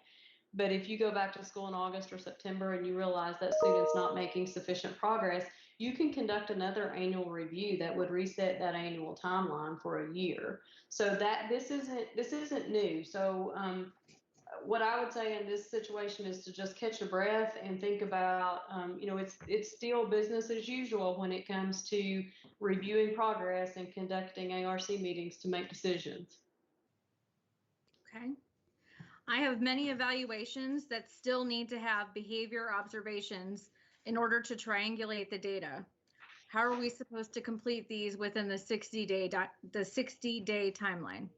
S2: But if you go back to school in August or September and you realize that student's not making sufficient progress, you can conduct another annual review that would reset that annual timeline for a year. So that this isn't new. So what I would say in this situation is to just catch your breath and think about, it's still business as usual when it comes to reviewing progress and conducting ARC meetings to make decisions.
S7: Okay. I have many evaluations that still need to have behavior observations in order to triangulate the data. How are we supposed to complete these within the 60-day timeline?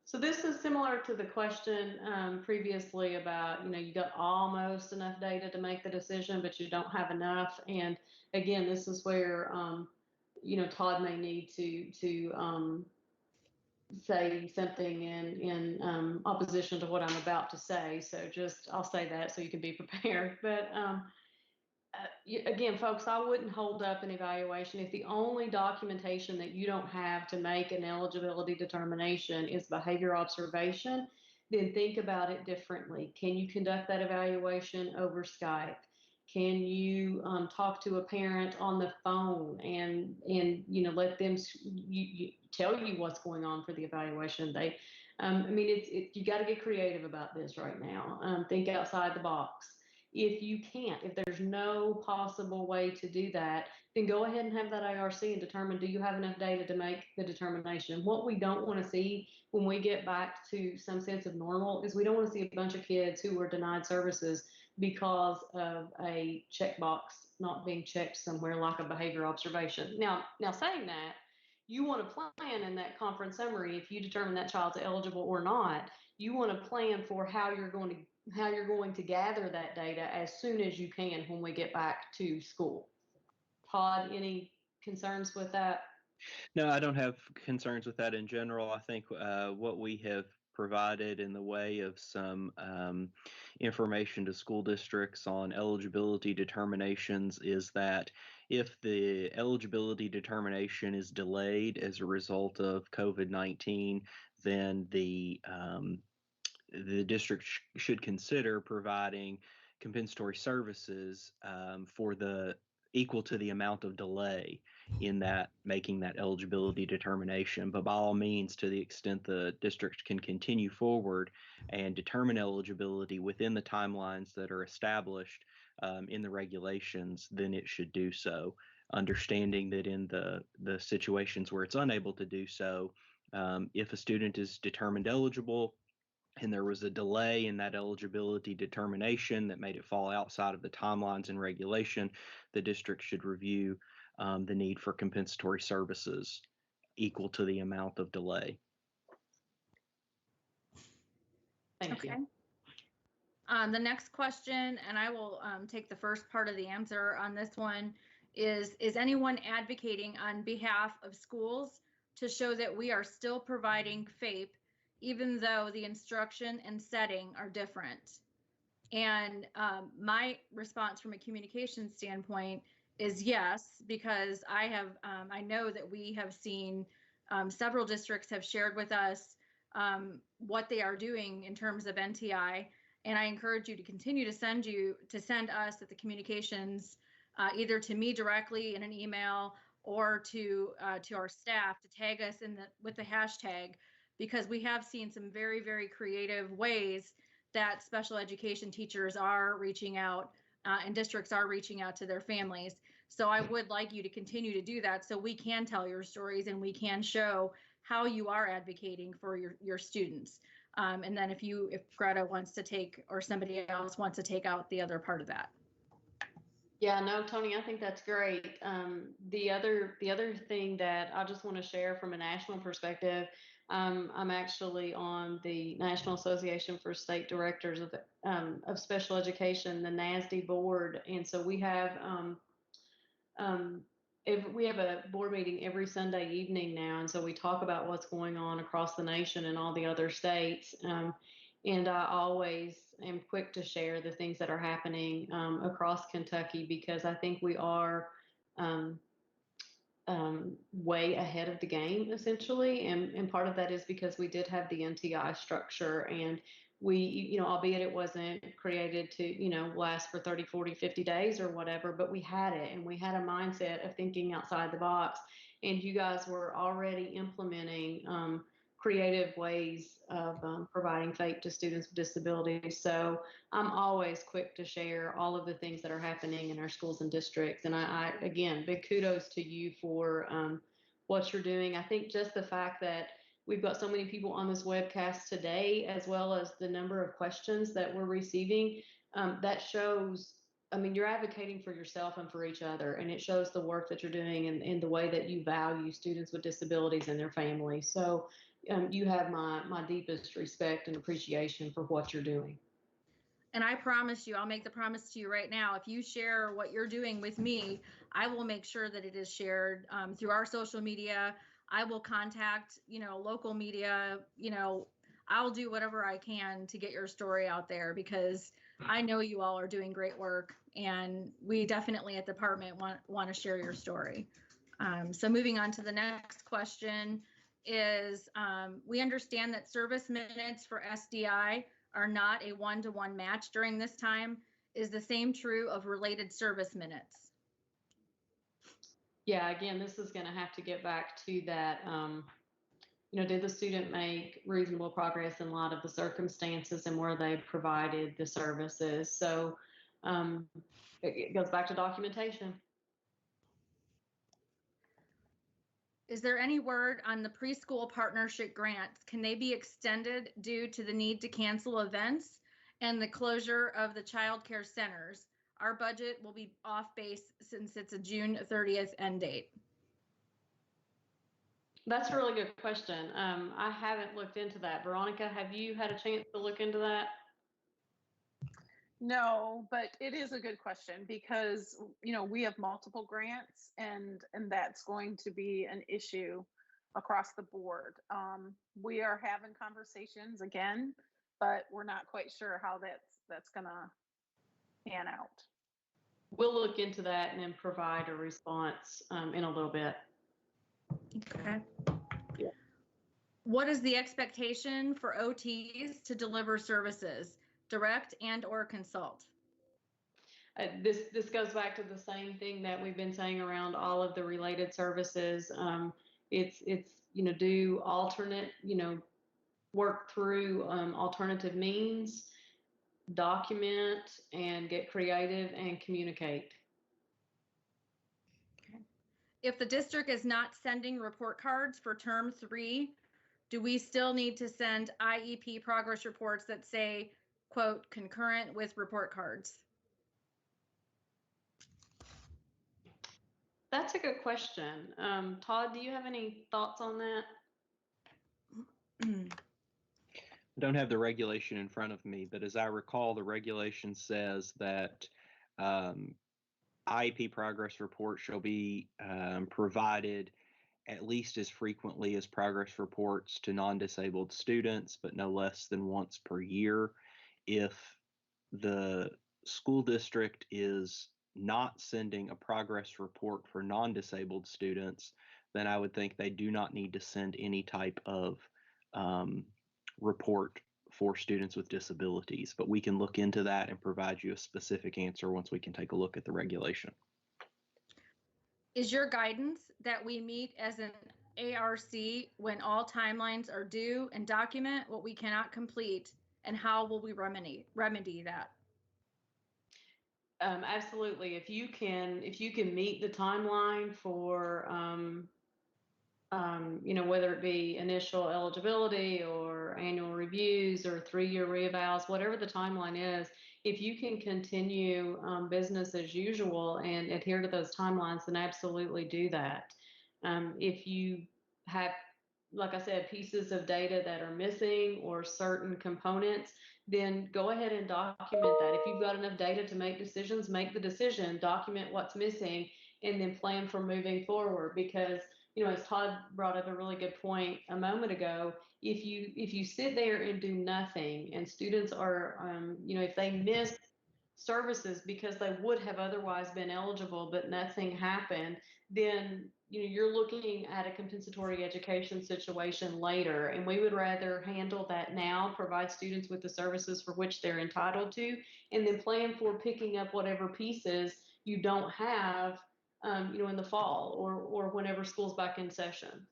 S7: So
S2: this is similar to the question previously about, you got almost enough data to make the decision, but you don't have enough. And again, this is where, Todd may need to say something in opposition to what I'm about to say. So I'll say that so you can be prepared. But again, folks, I wouldn't hold up an evaluation if the only documentation that you don't have to make an eligibility determination is behavior observation. Then think about it differently. Can you conduct that evaluation over Skype? Can you talk to a parent on the phone and let them tell you what's going on for the evaluation? You got to get creative about this right now. Think outside the box. If you can't, if there's no possible way to do that, then go ahead and have that ARC and determine, do you have enough data to make the determination? What we don't want to see when we get back to some sense of normal is we don't want to see a bunch of kids who were denied services because of a checkbox not being checked somewhere like a behavior observation. Now saying that, you want to plan in that conference summary, if you determine that child's eligible or not, you want to plan for how you're going to gather that data as soon as you can when we get back to school. Todd, any concerns with that?
S10: No, I don't have concerns with that in general. I think what we have provided in the way of some information to school districts on eligibility determinations is that if the eligibility determination is delayed as a result of COVID-19, then the district should consider providing compensatory services for the equal to the amount of delay in that making that eligibility determination. But by all means, to the extent the district can continue forward and determine eligibility within the timelines that are established in the regulations, then it should do so. Understanding that in the situations where it's unable to do so, if a student is determined eligible and there was a delay in that eligibility determination that made it fall outside of the timelines and regulation, the district should review the need for compensatory services equal to the amount of delay.
S2: Thank you.
S7: The next question, and I will take the first part of the answer on this one, is anyone advocating on behalf of schools to show that we are still providing FAPE even though the instruction and setting are different? And my response from a communication standpoint is yes, because I know that we have seen several districts have shared with us what they are doing in terms of NTI. And I encourage you to continue to send us at the communications, either to me directly in an email or to our staff to tag us with the hashtag, because we have seen some very, very creative ways that special education teachers are reaching out and districts are reaching out to their families. So I would like you to continue to do that so we can tell your stories and we can show how you are advocating for your students. And then if Greta wants to take, or somebody else wants to take out the other part of that.
S2: Yeah, no, Tony, I think that's great. The other thing that I just want to share from a national perspective, I'm actually on the National Association for State Directors of Special Education, the NASD board, and so we have a board meeting every Sunday evening now, and so we talk about what's going on across the nation and all the other states. And I always am quick to share the things that are happening across Kentucky, because I think we are way ahead of the game, essentially. And part of that is because we did have the NTI structure, and we, albeit it wasn't created to, last for 30, 40, 50 days or whatever, but we had it, and we had a mindset of thinking outside the box. And you guys were already implementing creative ways of providing FAPE to students with disabilities. So I'm always quick to share all of the things that are happening in our schools and districts. And I again, big kudos to you for what you're doing. I think just the fact that we've got so many people on this webcast today, as well as the number of questions that we're receiving, that shows, you're advocating for yourself and for each other, and it shows the work that you're doing and in the way that you value students with disabilities and their families. So you have my deepest respect and appreciation for what you're doing.
S7: And I promise you, I'll make the promise to you right now, if you share what you're doing with me, I will make sure that it is shared through our social media. I will contact, local media, I'll do whatever I can to get your story out there, because I know you all are doing great work, and we definitely at the department want to share your story. So moving on to the next question is, we understand that service minutes for SDI are not a one-to-one match during this time. Is the same true of related service minutes?
S2: Yeah, again, this is going to have to get back to that. Did the student make reasonable progress in light of the circumstances and where they provided the services? So it goes back to documentation.
S7: Is there any word on the preschool partnership grants? Can they be extended due to the need to cancel events and the closure of the child care centers? Our budget will be off base since it's a June 30th end date.
S2: That's a really good question. I haven't looked into that. Veronica, have you had a chance to look into that?
S5: No, but it is a good question because, you know, we have multiple grants and that's going to be an issue across the board. We are having conversations again, but we're not quite sure how that's gonna pan out.
S2: We'll look into that and then provide a response in a little bit.
S7: Okay.
S5: Yeah.
S7: What is the expectation for OTs to deliver services, direct and or consult?
S2: This goes back to the same thing that we've been saying around all of the related services. It's you know, do alternate, you know, work through alternative means, document and get creative and communicate.
S7: If the district is not sending report cards for term 3, do we still need to send IEP progress reports that say, quote, concurrent with report cards?
S2: That's a good question. Todd, do you have any thoughts on that?
S10: I don't have the regulation in front of me, but as I recall, the regulation says that IEP progress reports shall be provided at least as frequently as progress reports to non-disabled students, but no less than once per year. If the school district is not sending a progress report for non-disabled students, then I would think they do not need to send any type of report for students with disabilities, but we can look into that and provide you a specific answer once we can take a look at the regulation.
S7: Is your guidance that we meet as an ARC when all timelines are due and document what we cannot complete, and how will we remedy that?
S2: Absolutely. If you can meet the timeline for you know, whether it be initial eligibility or annual reviews or 3-year reevals, whatever the timeline is, if you can continue business as usual and adhere to those timelines, then absolutely do that. If you have, like I said, pieces of data that are missing or certain components, then go ahead and document that. If you've got enough data to make decisions, make the decision, document what's missing, and then plan for moving forward. Because, you know, as Todd brought up a really good point a moment ago, if you sit there and do nothing, and students are, you know, if they miss services because they would have otherwise been eligible, but nothing happened, then, you know, you're looking at a compensatory education situation later. And we would rather handle that now, provide students with the services for which they're entitled to, and then plan for picking up whatever pieces you don't have, you know, in the fall or whenever school's back in session.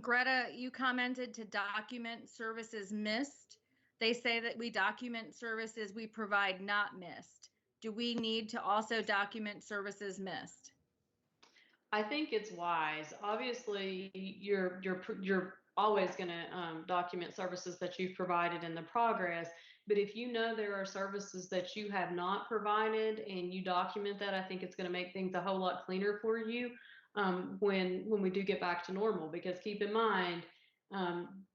S7: Greta, you commented to document services missed. They say that we document services we provide not missed. Do we need to also document services missed?
S2: I think it's wise. Obviously, you're always going to document services that you've provided in the progress. But if you know there are services that you have not provided and you document that, I think it's going to make things a whole lot cleaner for you when we do get back to normal. Because keep in mind,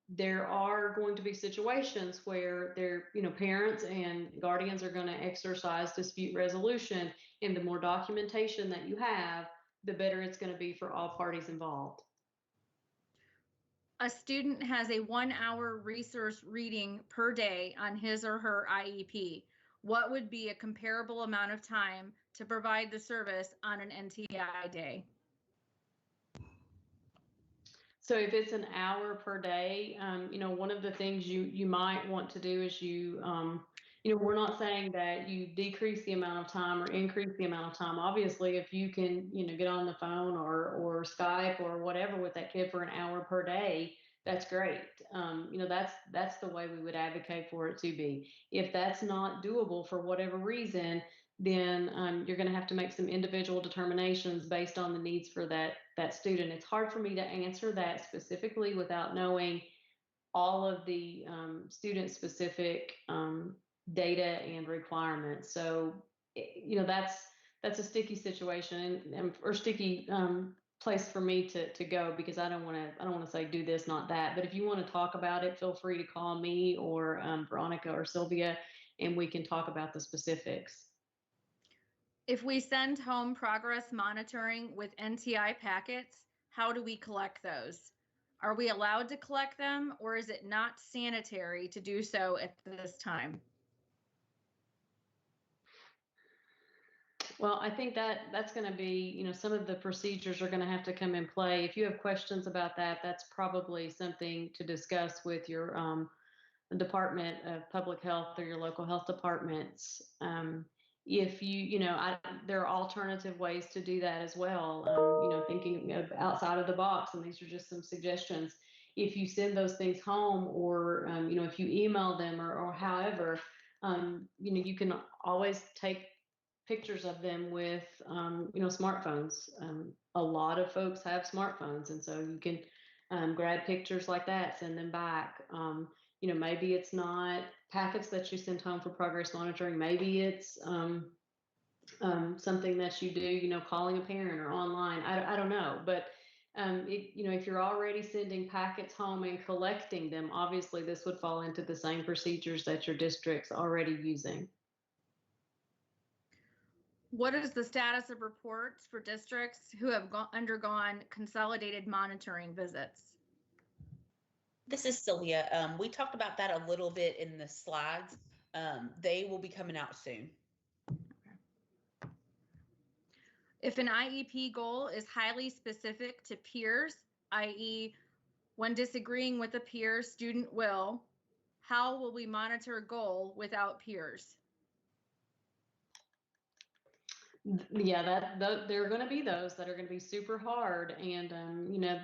S2: there are going to be situations where you know, parents and guardians are going to exercise dispute resolution, and the more documentation that you have, the better it's going to be for all parties involved.
S7: A student has a 1-hour resource reading per day on his or her IEP. What would be a comparable amount of time to provide the service on an NTI day?
S2: So if it's an hour per day, you know, one of the things you might want to do is you know, we're not saying that you decrease the amount of time or increase the amount of time. Obviously, if you can, you know, get on the phone or Skype or whatever with that kid for an hour per day, that's great. You know, that's the way we would advocate for it to be. If that's not doable for whatever reason, then you're going to have to make some individual determinations based on the needs for that student. It's hard for me to answer that specifically without knowing all of the student-specific data and requirements. So, you know, that's a sticky situation or sticky place for me to go, because I don't want to say do this, not that. But if you want to talk about it, feel free to call me or Veronica or Sylvia, and we can talk about the specifics.
S7: If we send home progress monitoring with NTI packets, how do we collect those? Are we allowed to collect them, or is it not sanitary to do so at this time?
S2: Well, I think that's going to be, some of the procedures are going to have to come in play. If you have questions about that, that's probably something to discuss with your Department of Public Health or your local health departments. If there are alternative ways to do that as well. Thinking of outside of the box, and these are just some suggestions. If you send those things home, or if you email them, or however, you can always take pictures of them with smartphones. A lot of folks have smartphones, and so you can grab pictures like that, send them back. Maybe it's not packets that you send home for progress monitoring. Maybe it's something that you do, calling a parent or online. I don't know, but if you're already sending packets home and collecting them, obviously this would fall into the same procedures that your district's already using.
S7: What is the status of reports for districts who have undergone consolidated monitoring visits?
S4: This is Sylvia. We talked about that a little bit in the slides. They will be coming out soon.
S7: If an IEP goal is highly specific to peers, i.e., when disagreeing with a peer, student will, how will we monitor a goal without peers?
S2: Yeah, there are going to be those that are going to be super hard, and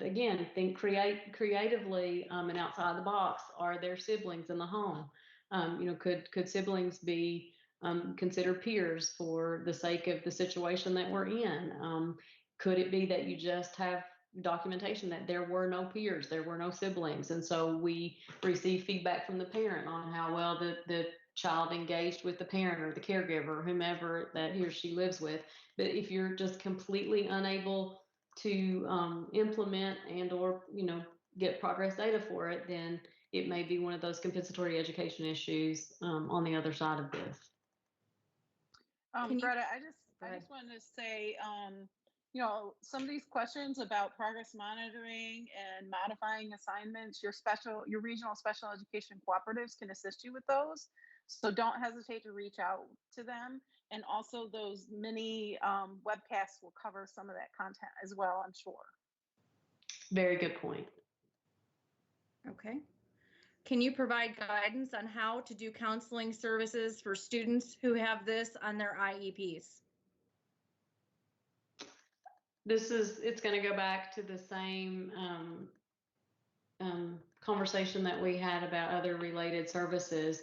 S2: again, think creatively and outside the box. Are there siblings in the home? Could siblings be considered peers for the sake of the situation that we're in? Could it be that you just have documentation that there were no peers, there were no siblings, and so we receive feedback from the parent on how well the child engaged with the parent or the caregiver, whomever that he or she lives with. But if you're just completely unable to implement and/or get progress data for it, then it may be one of those compensatory education issues on the other side of this.
S5: Greta, I just wanted to say, some of these questions about progress monitoring and modifying assignments, your regional special education cooperatives can assist you with those. So don't hesitate to reach out to them. And also those mini webcasts will cover some of that content as well, I'm sure.
S2: Very good point.
S7: Okay. Can you provide guidance on how to do counseling services for students who have this on their IEPs?
S2: It's going to go back to the same conversation that we had about other related services.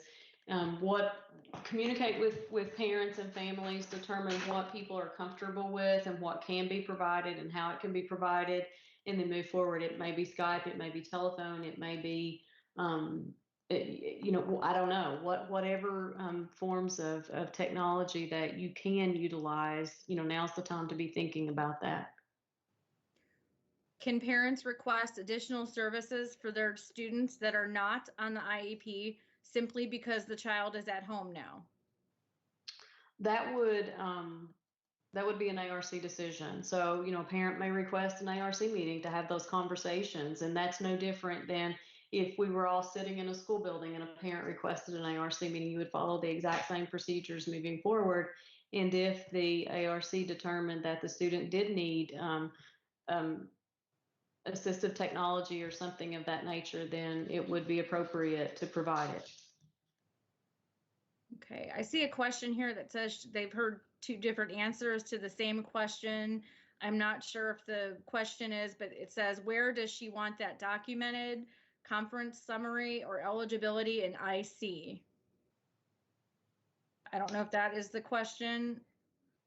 S2: Communicate with parents and families, determine what people are comfortable with and what can be provided and how it can be provided, and then move forward. It may be Skype, it may be telephone, it may be, I don't know, whatever forms of technology that you can utilize, now's the time to be thinking about that.
S7: Can parents request additional services for their students that are not on the IEP simply because the child is at home now?
S2: That would be an ARC decision. So, a parent may request an ARC meeting to have those conversations, and that's no different than if we were all sitting in a school building and a parent requested an ARC meeting. You would follow the exact same procedures moving forward. And if the ARC determined that the student did need assistive technology or something of that nature, then it would be appropriate to provide it.
S7: Okay, I see a question here that says they've heard two different answers to the same question. I'm not sure if the question is, but it says, where does she want that documented? Conference summary or eligibility in IC? I don't know if that is the question.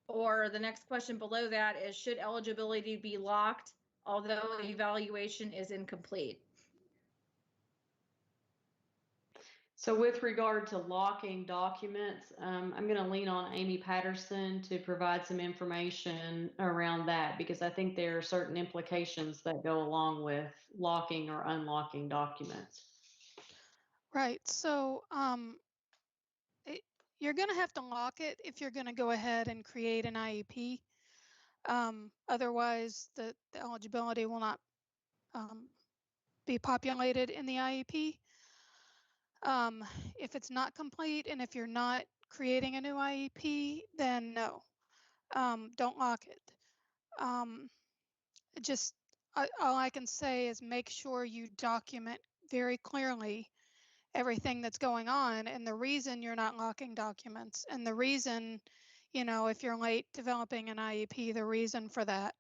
S7: Or the next question below that is, should eligibility be locked, although evaluation is incomplete?
S2: So with regard to locking documents, I'm going to lean on Amy Patterson to provide some information around that, because I think there are certain implications that go along with locking or unlocking documents.
S9: Right. So you're going to have to lock it if you're going to go ahead and create an IEP. Otherwise, the eligibility will not be populated in the IEP. If it's not complete and if you're not creating a new IEP, then no, don't lock it. Just all I can say is make sure you document very clearly everything that's going on and the reason you're not locking documents and the reason, if you're late developing an IEP, the reason for that.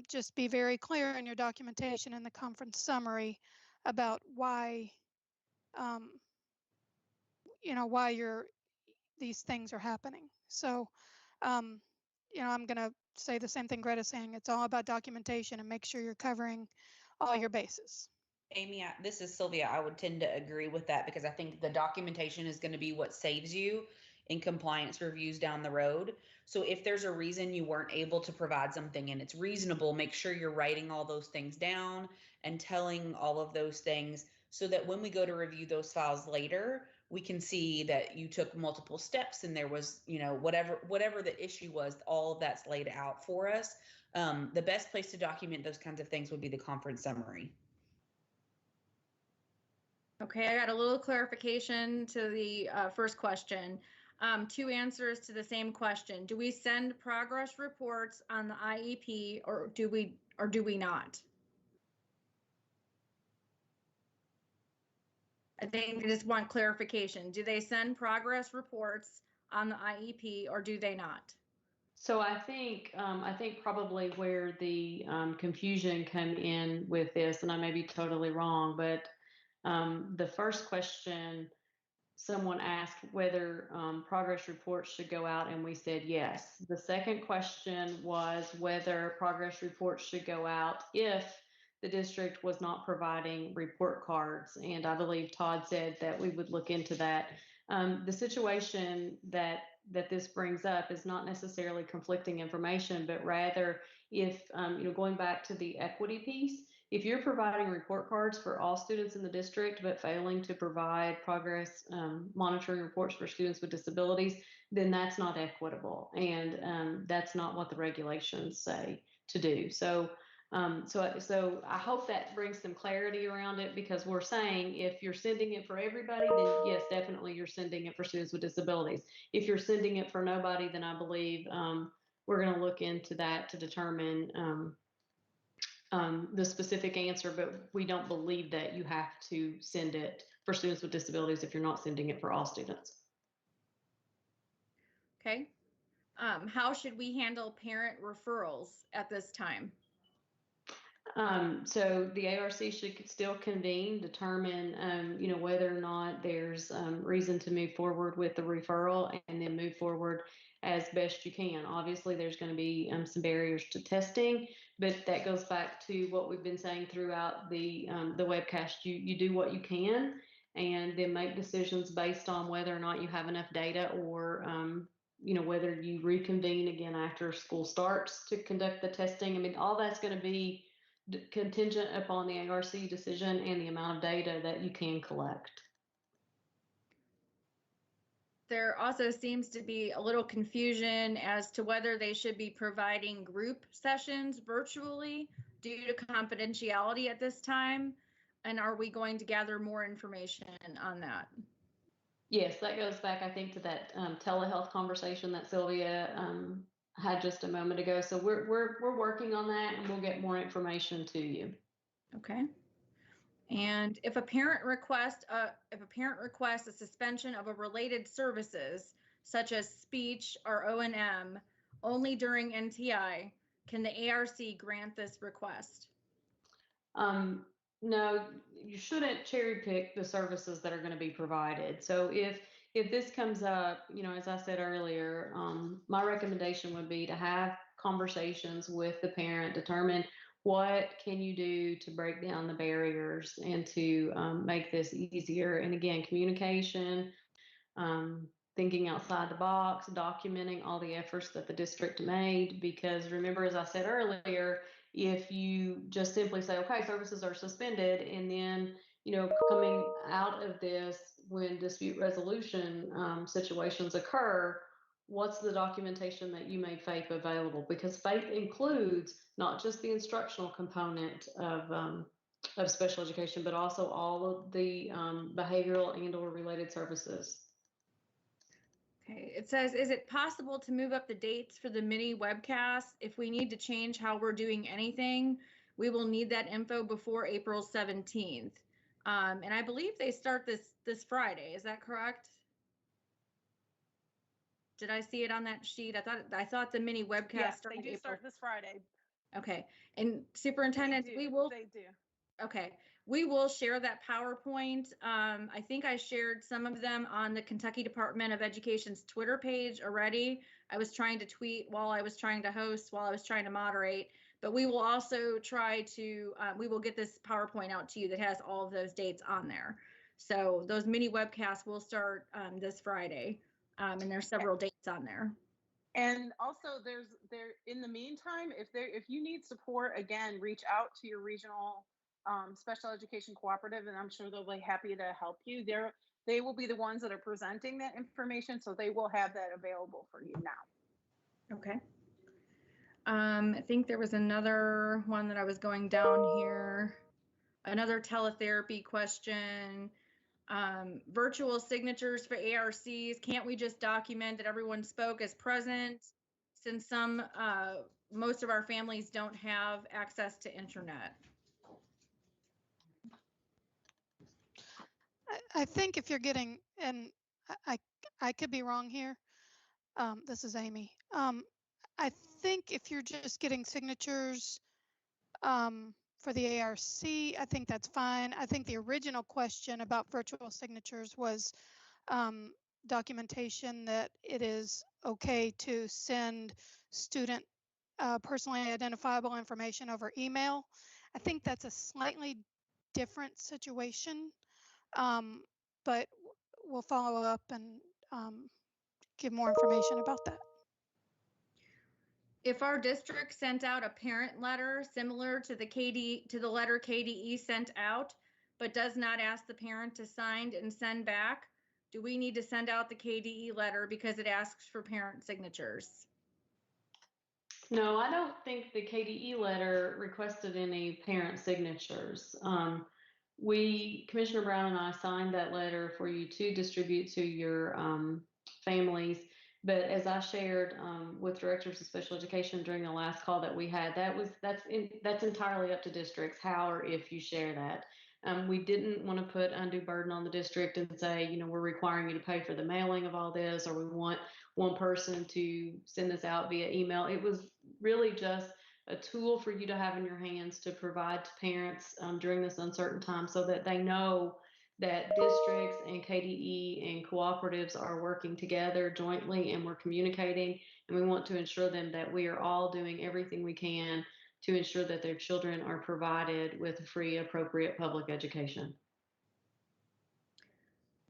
S9: Just be very clear in your documentation in the conference summary about why, why these things are happening. So, I'm going to say the same thing Greta's saying. It's all about documentation and make sure you're covering all your bases.
S4: Amy, this is Sylvia. I would tend to agree with that because I think the documentation is going to be what saves you in compliance reviews down the road. So if there's a reason you weren't able to provide something and it's reasonable, make sure you're writing all those things down and telling all of those things so that when we go to review those files later, we can see that you took multiple steps and there was, whatever the issue was, all of that's laid out for us. The best place to document those kinds of things would be the conference summary.
S7: Okay, I got a little clarification to the first question. Two answers to the same question. Do we send progress reports on the IEP or do we not? I think I just want clarification. Do they send progress reports on the IEP or do they not?
S2: So I think probably where the confusion come in with this, and I may be totally wrong, but the first question, someone asked whether progress reports should go out, and we said yes. The second question was whether progress reports should go out if the district was not providing report cards, and I believe Todd said that we would look into that. The situation that this brings up is not necessarily conflicting information, but rather if, going back to the equity piece, if you're providing report cards for all students in the district, but failing to provide progress monitoring reports for students with disabilities, then that's not equitable. And that's not what the regulations say to do. So I hope that brings some clarity around it, because we're saying if you're sending it for everybody, then yes, definitely you're sending it for students with disabilities. If you're sending it for nobody, then I believe we're going to look into that to determine the specific answer, but we don't believe that you have to send it for students with disabilities if you're not sending it for all students.
S7: Okay. How should we handle parent referrals at this time?
S2: So the ARC should still convene, determine, whether or not there's reason to move forward with the referral, and then move forward as best you can. Obviously, there's going to be some barriers to testing, but that goes back to what we've been saying throughout the webcast. You do what you can, and then make decisions based on whether or not you have enough data, or whether you reconvene again after school starts to conduct the testing. I mean, all that's going to be contingent upon the ARC decision and the amount of data that you can collect.
S7: There also seems to be a little confusion as to whether they should be providing group sessions virtually due to confidentiality at this time. And are we going to gather more information on that? Yes,
S2: that goes back, I think, to that telehealth conversation that Sylvia had just a moment ago. So we're working on that, and we'll get more information to you.
S7: Okay. And if a parent requests a suspension of a related services, such as speech or O&M, only during NTI, can the ARC grant this request?
S2: No, you shouldn't cherry pick the services that are going to be provided. So if this comes up, as I said earlier, my recommendation would be to have conversations with the parent, determine what can you do to break down the barriers and to make this easier? And again, communication, thinking outside the box, documenting all the efforts that the district made. Because remember, as I said earlier, if you just simply say, okay, services are suspended, and then, coming out of this, when dispute resolution situations occur, what's the documentation that you made FAPE available? Because FAPE includes not just the instructional component of special education, but also all of the behavioral and/or related services.
S7: Okay, it says, is it possible to move up the dates for the mini webcast? If we need to change how we're doing anything, we will need that info before April 17th. And I believe they start this Friday. Is that correct? Did I see it on that sheet? I thought the mini webcast
S5: Yes,
S7: started
S5: they do start this Friday.
S7: Okay, and superintendents,
S5: They
S7: we will.
S5: They do.
S7: Okay, we will share that PowerPoint. I think I shared some of them on the Kentucky Department of Education's Twitter page already. I was trying to tweet while I was trying to host, while I was trying to moderate, but we will also try to, we will get this PowerPoint out to you that has all of those dates on there. So those mini webcasts will start this Friday, and there's several dates on there.
S5: And also in the meantime, if you need support, again, reach out to your regional special education cooperative, and I'm sure they'll be happy to help you. They will be the ones that are presenting that information, so they will have that available for you now.
S7: Okay. I think there was another one that I was going down here. Another teletherapy question. Virtual signatures for ARCs. Can't we just document that everyone spoke as present, since most of our families don't have access to internet?
S9: I think if you're getting, and I could be wrong here. This is Amy. I think if you're just getting signatures for the ARC, I think that's fine. I think the original question about virtual signatures was documentation that it is okay to send student personally identifiable information over email. I think that's a slightly different situation, but we'll follow up and give more information about that.
S7: If our district sent out a parent letter similar to the letter KDE sent out, but does not ask the parent to sign and send back, do we need to send out the KDE letter because it asks for parent signatures?
S2: No, I don't think the KDE letter requested any parent signatures. Commissioner Brown and I signed that letter for you to distribute to your families. But as I shared with directors of special education during the last call that we had, that's entirely up to districts how or if you share that. We didn't want to put undue burden on the district and say, we're requiring you to pay for the mailing of all this, or we want one person to send this out via email. It was really just a tool for you to have in your hands to provide to parents during this uncertain time, so that they know that districts and KDE and cooperatives are working together jointly, and we're communicating, and we want to ensure them that we are all doing everything we can to ensure that their children are provided with a free, appropriate public education.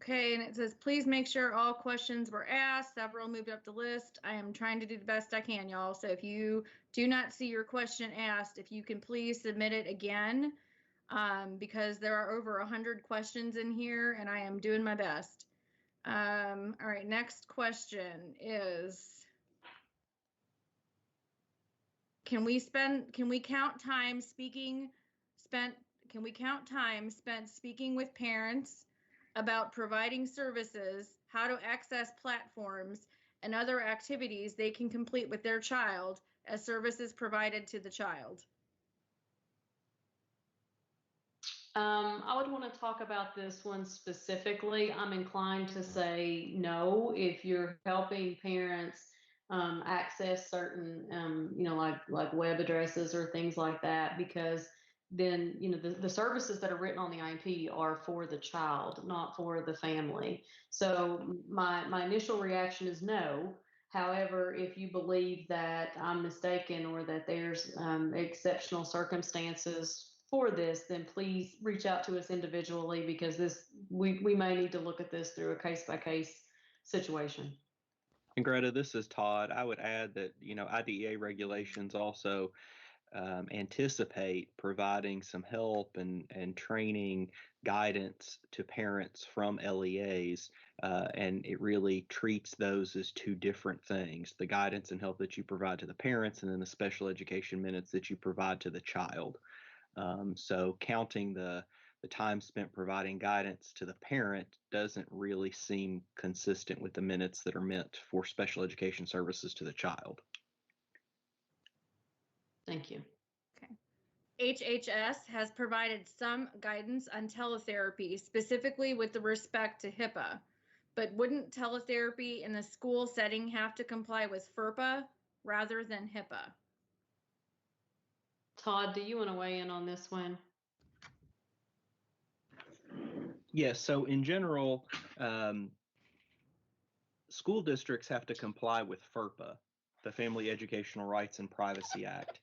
S7: Okay, and it says, please make sure all questions were asked. Several moved up the list. I am trying to do the best I can, y'all. So if you do not see your question asked, if you can please submit it again, because there are over 100 questions in here, and I am doing my best. All right, next question is, can we count time spent speaking with parents about providing services, how to access platforms, and other activities they can complete with their child as services provided to the child?
S2: I would want to talk about this one specifically. I'm inclined to say no if you're helping parents access certain, like web addresses or things like that, because then, the services that are written on the IEP are for the child, not for the family. So my initial reaction is no. However, if you believe that I'm mistaken or that there's exceptional circumstances for this, then please reach out to us individually, because we may need to look at this through a case-by-case situation.
S10: And Greta, this is Todd. I would add that, IDEA regulations also anticipate providing some help and training guidance to parents from LEAs, and it really treats those as two different things: the guidance and help that you provide to the parents, and then the special education minutes that you provide to the child. So counting the time spent providing guidance to the parent doesn't really seem consistent with the minutes that are meant for special education services to the child.
S2: Thank you.
S7: HHS has provided some guidance on teletherapy, specifically with the respect to HIPAA, but wouldn't teletherapy in the school setting have to comply with FERPA rather than HIPAA?
S2: Todd, do you want to weigh in on this one?
S10: Yes, so in general, school districts have to comply with FERPA, the Family Educational Rights and Privacy Act,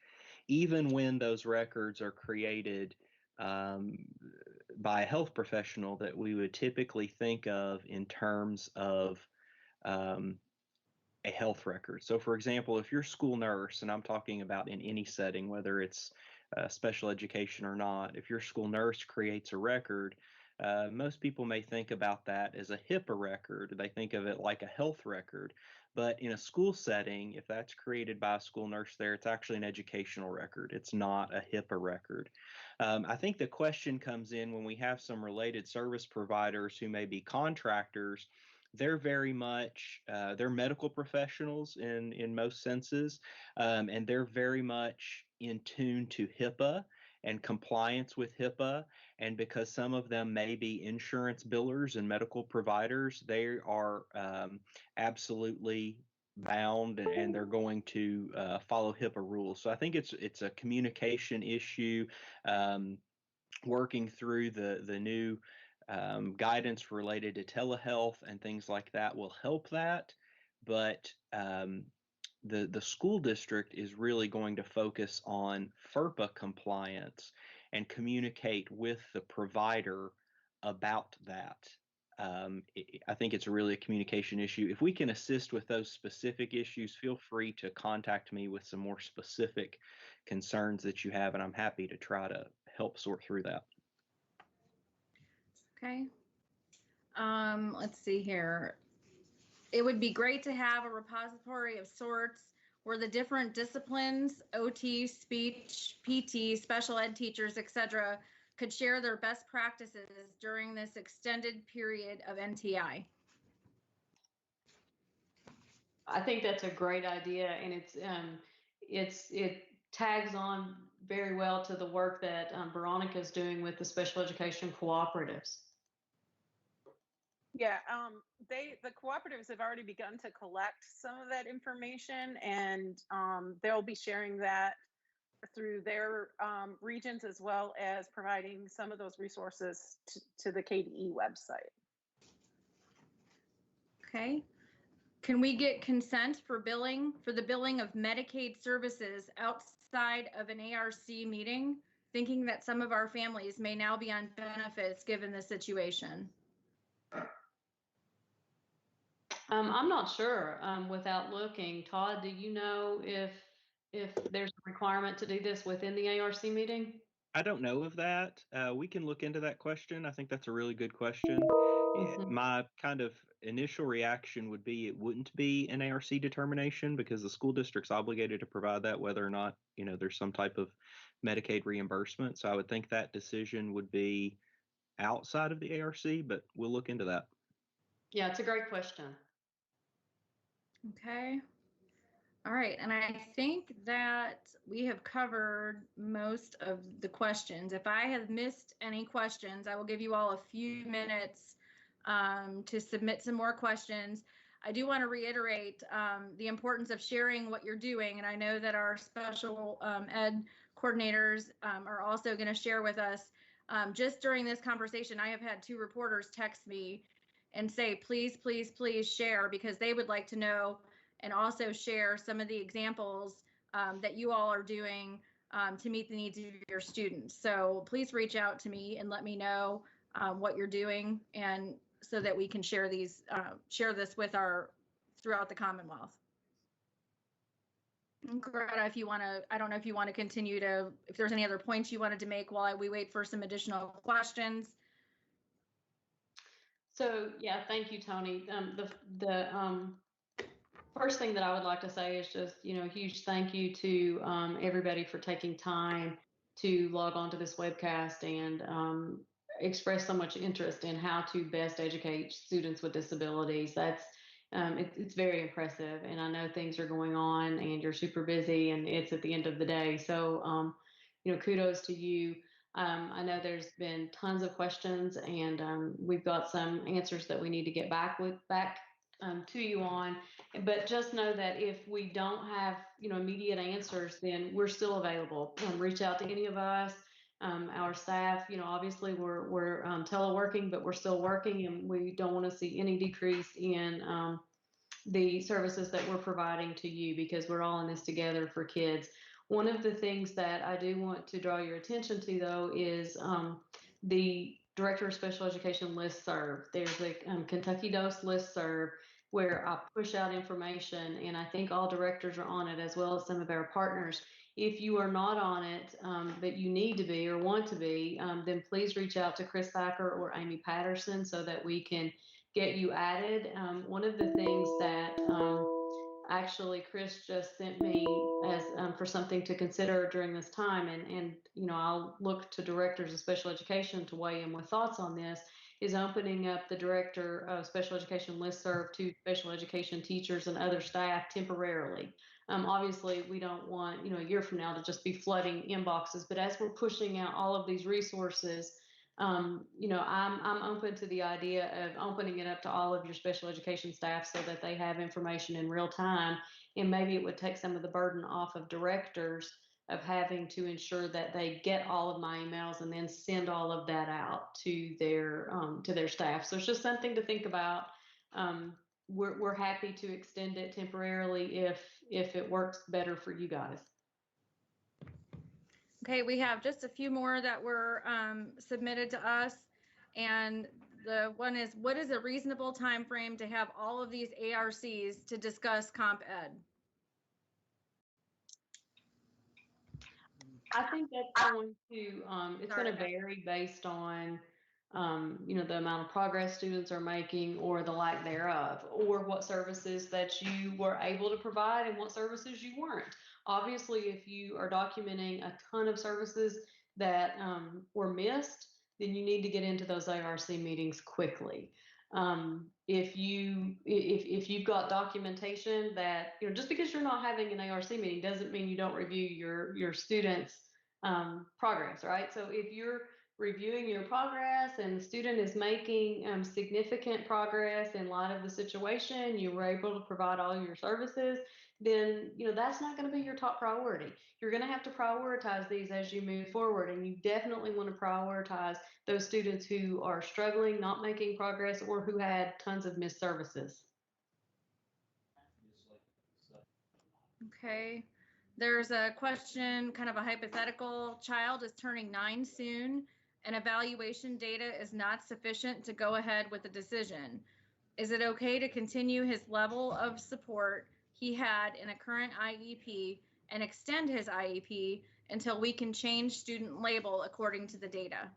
S10: even when those records are created by a health professional that we would typically think of in terms of a health record. So for example, if you're a school nurse, and I'm talking about in any setting, whether it's special education or not, if your school nurse creates a record, most people may think about that as a HIPAA record. They think of it like a health record. But in a school setting, if that's created by a school nurse there, it's actually an educational record. It's not a HIPAA record. I think the question comes in when we have some related service providers who may be contractors. They're very much, they're medical professionals in most senses, and they're very much in tune to HIPAA and compliance with HIPAA. And because some of them may be insurance billers and medical providers, they are absolutely bound, and they're going to follow HIPAA rules. So I think it's a communication issue. Working through the new guidance related to telehealth and things like that will help that. But the school district is really going to focus on FERPA compliance and communicate with the provider about that. I think it's really a communication issue. If we can assist with those specific issues, feel free to contact me with some more specific concerns that you have, and I'm happy to try to help sort through that.
S7: Okay. Let's see here. It would be great to have a repository of sorts where the different disciplines, OT, speech, PT, special ed teachers, etc., could share their best practices during this extended period of NTI.
S2: I think that's a great idea, and it tags on very well to the work that Veronica is doing with the special education cooperatives.
S5: Yeah, the cooperatives have already begun to collect some of that information, and they'll be sharing that through their regions, as well as providing some of those resources to the KDE website.
S7: Okay. Can we get consent for the billing of Medicaid services outside of an ARC meeting, thinking that some of our families may now be on benefits given the situation?
S2: I'm not sure without looking. Todd, do you know if there's a requirement to do this within the ARC meeting?
S10: I don't know of that. We can look into that question. I think that's a really good question. My kind of initial reaction would be it wouldn't be an ARC determination, because the school district's obligated to provide that whether or not, there's some type of Medicaid reimbursement. So I would think that decision would be outside of the ARC, but we'll look into that.
S2: Yeah, it's a great question.
S7: Okay. All right, and I think that we have covered most of the questions. If I have missed any questions, I will give you all a few minutes to submit some more questions. I do want to reiterate the importance of sharing what you're doing, and I know that our special ed coordinators are also going to share with us. Just during this conversation, I have had 2 reporters text me and say, please, please, please share, because they would like to know and also share some of the examples that you all are doing to meet the needs of your students. So please reach out to me and let me know what you're doing, and so that we can share these, share this with throughout the Commonwealth. Greta, if you want to, I don't know if you want to continue to, if there's any other points you wanted to make while we wait for some additional questions.
S2: So yeah, thank you, Tony. The first thing that I would like to say is just, a huge thank you to everybody for taking time to log on to this webcast and express so much interest in how to best educate students with disabilities. That's it's very impressive, and I know things are going on and you're super busy and it's at the end of the day. So, kudos to you. I know there's been tons of questions, and we've got some answers that we need to get back to you on. But just know that if we don't have immediate answers, then we're still available. Reach out to any of us. Our staff, obviously we're teleworking, but we're still working, and we don't want to see any decrease in the services that we're providing to you, because we're all in this together for kids. One of the things that I do want to draw your attention to, though, is the Director of Special Education listserv. There's a Kentucky Dose listserv where I push out information, and I think all directors are on it, as well as some of our partners. If you are not on it, but you need to be or want to be, then please reach out to Chris Thacker or Amy Patterson so that we can get you added. One of the things that actually Chris just sent me as for something to consider during this time, and I'll look to directors of special education to weigh in with thoughts on this, is opening up the Director of Special Education listserv to special education teachers and other staff temporarily. Obviously, we don't want a year from now to just be flooding inboxes, but as we're pushing out all of these resources, I'm open to the idea of opening it up to all of your special education staff so that they have information in real time, and maybe it would take some of the burden off of directors of having to ensure that they get all of my emails and then send all of that out to their staff. So it's just something to think about. We're happy to extend it temporarily if it works better for you guys.
S7: Okay, we have just a few more that were submitted to us, and the one is, what is a reasonable time frame to have all of these ARCs to discuss comp ed?
S2: I think that's going to it's going to vary based on the amount of progress students are making, or the lack thereof, or what services that you were able to provide and what services you weren't. Obviously, if you are documenting a ton of services that were missed, then you need to get into those ARC meetings quickly. If you've got documentation that, just because you're not having an ARC meeting doesn't mean you don't review your students' progress, right? So if you're reviewing your progress and the student is making significant progress in light of the situation, you were able to provide all your services, then that's not going to be your top priority. You're going to have to prioritize these as you move forward, and you definitely want to prioritize those students who are struggling, not making progress, or who had tons of missed services.
S7: Okay, there's a question, kind of a hypothetical. Child is turning 9 soon, and evaluation data is not sufficient to go ahead with the decision. Is it okay to continue his level of support he had in a current IEP and extend his IEP until we can change student label according to the data?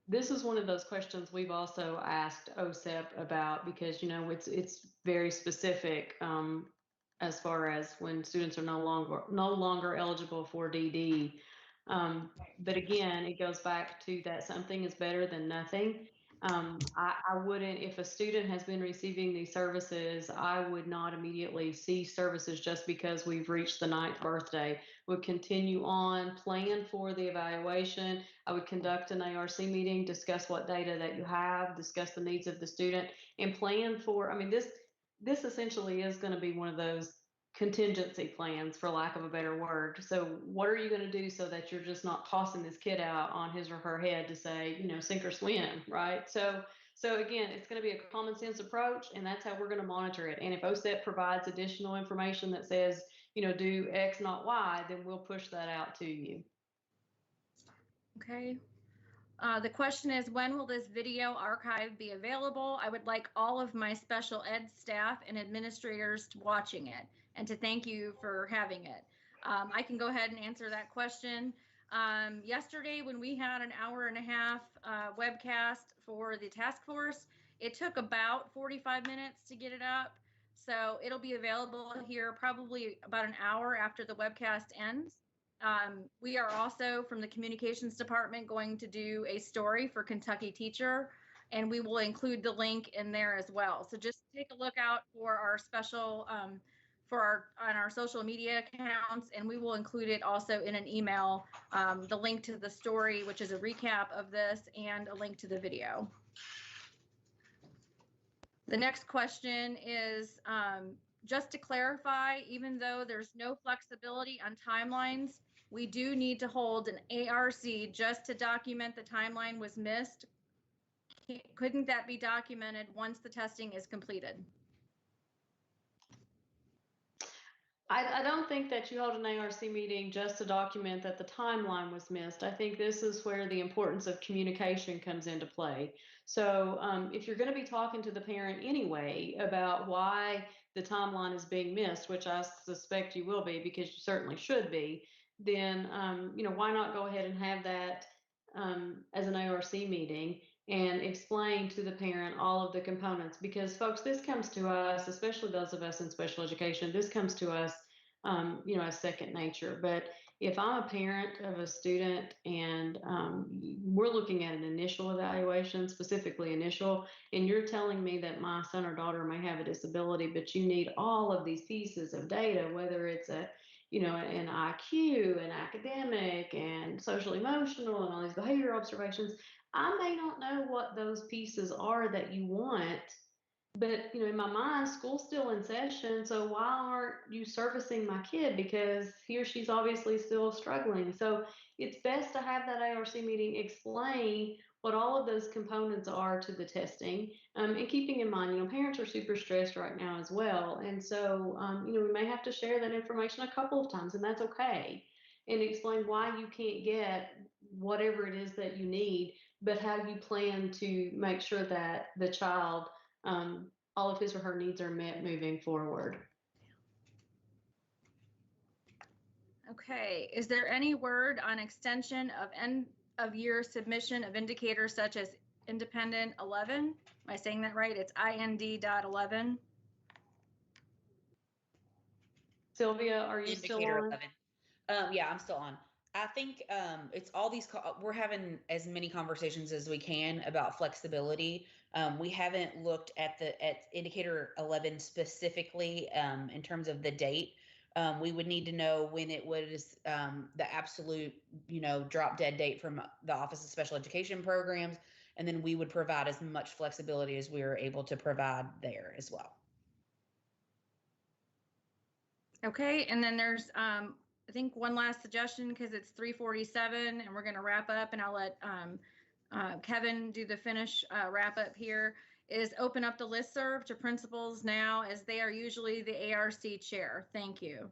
S2: This is one of those questions we've also asked OSEP about, because it's very specific as far as when students are no longer eligible for DD. But again, it goes back to that something is better than nothing. I wouldn't, if a student has been receiving these services, I would not immediately cease services just because we've reached the 9th birthday. Would continue on, plan for the evaluation. I would conduct an ARC meeting, discuss what data that you have, discuss the needs of the student, and plan for, this essentially is going to be one of those contingency plans, for lack of a better word. So what are you going to do so that you're just not tossing this kid out on his or her head to say, sink or swim, right? So So again, it's going to be a common sense approach, and that's how we're going to monitor it. And if OSEP provides additional information that says, do X, not Y, then we'll push that out to you.
S7: Okay. The question is, when will this video archive be available? I would like all of my special ed staff and administrators watching it, and to thank you for having it. I can go ahead and answer that question. Yesterday, when we had an hour-and-a-half webcast for the task force, it took about 45 minutes to get it up. So it'll be available here probably about an hour after the webcast ends. We are also, from the communications department, going to do a story for Kentucky Teacher, and we will include the link in there as well. So just take a look out for our special, on our social media accounts, and we will include it also in an email, the link to the story, which is a recap of this, and a link to the video. The next question is, just to clarify, even though there's no flexibility on timelines, we do need to hold an ARC just to document the timeline was missed. Couldn't that be documented once the testing is completed?
S2: I don't think that you hold an ARC meeting just to document that the timeline was missed. I think this is where the importance of communication comes into play. So if you're going to be talking to the parent anyway about why the timeline is being missed, which I suspect you will be because you certainly should be, then why not go ahead and have that as an ARC meeting and explain to the parent all of the components, because folks, this comes to us, especially those of us in special education, this comes to us as second nature. But if I'm a parent of a student and we're looking at an initial evaluation, specifically initial, and you're telling me that my son or daughter may have a disability, but you need all of these pieces of data, whether it's an IQ and academic and social emotional and all these behavior observations, I may not know what those pieces are that you want, but in my mind, school's still in session, so why aren't you servicing my kid? Because he or she's obviously still struggling. So it's best to have that ARC meeting explain what all of those components are to the testing, and keeping in mind, parents are super stressed right now as well, and so we may have to share that information a couple of times, and that's okay, and explain why you can't get whatever it is that you need, but how you plan to make sure that the child, all of his or her needs are met moving forward.
S7: Okay, is there any word on extension of end of year submission of indicators such as Independent 11? Am I saying that right? It's IND.11.
S2: Sylvia, are you
S4: Indicator
S2: still on?
S4: 11. Yeah, I'm still on. I think it's all these, we're having as many conversations as we can about flexibility. We haven't looked at indicator 11 specifically in terms of the date. We would need to know when it was the absolute, drop dead date from the Office of Special Education Programs, and then we would provide as much flexibility as we are able to provide there as well.
S7: Okay, and then there's I think one last suggestion, because it's 3:47 and we're going to wrap up, and I'll let Kevin do the finish wrap up here, is open up the listserv to principals now, as they are usually the ARC chair. Thank you.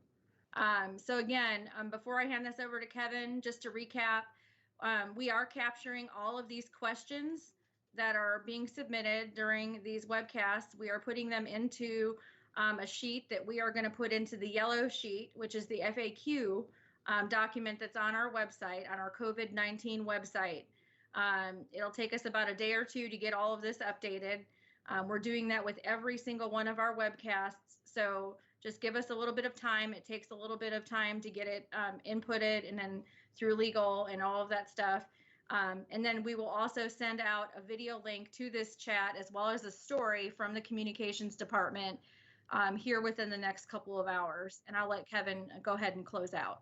S7: So again, before I hand this over to Kevin, just to recap, we are capturing all of these questions that are being submitted during these webcasts. We are putting them into a sheet that we are going to put into the yellow sheet, which is the FAQ document that's on our website, on our COVID-19 website. It'll take us about a day or two to get all of this updated. We're doing that with every single one of our webcasts. So just give us a little bit of time. It takes a little bit of time to get it inputted, and then through legal and all of that stuff. And then we will also send out a video link to this chat, as well as a story from the communications department here within the next couple of hours. And I'll let Kevin go ahead and close out.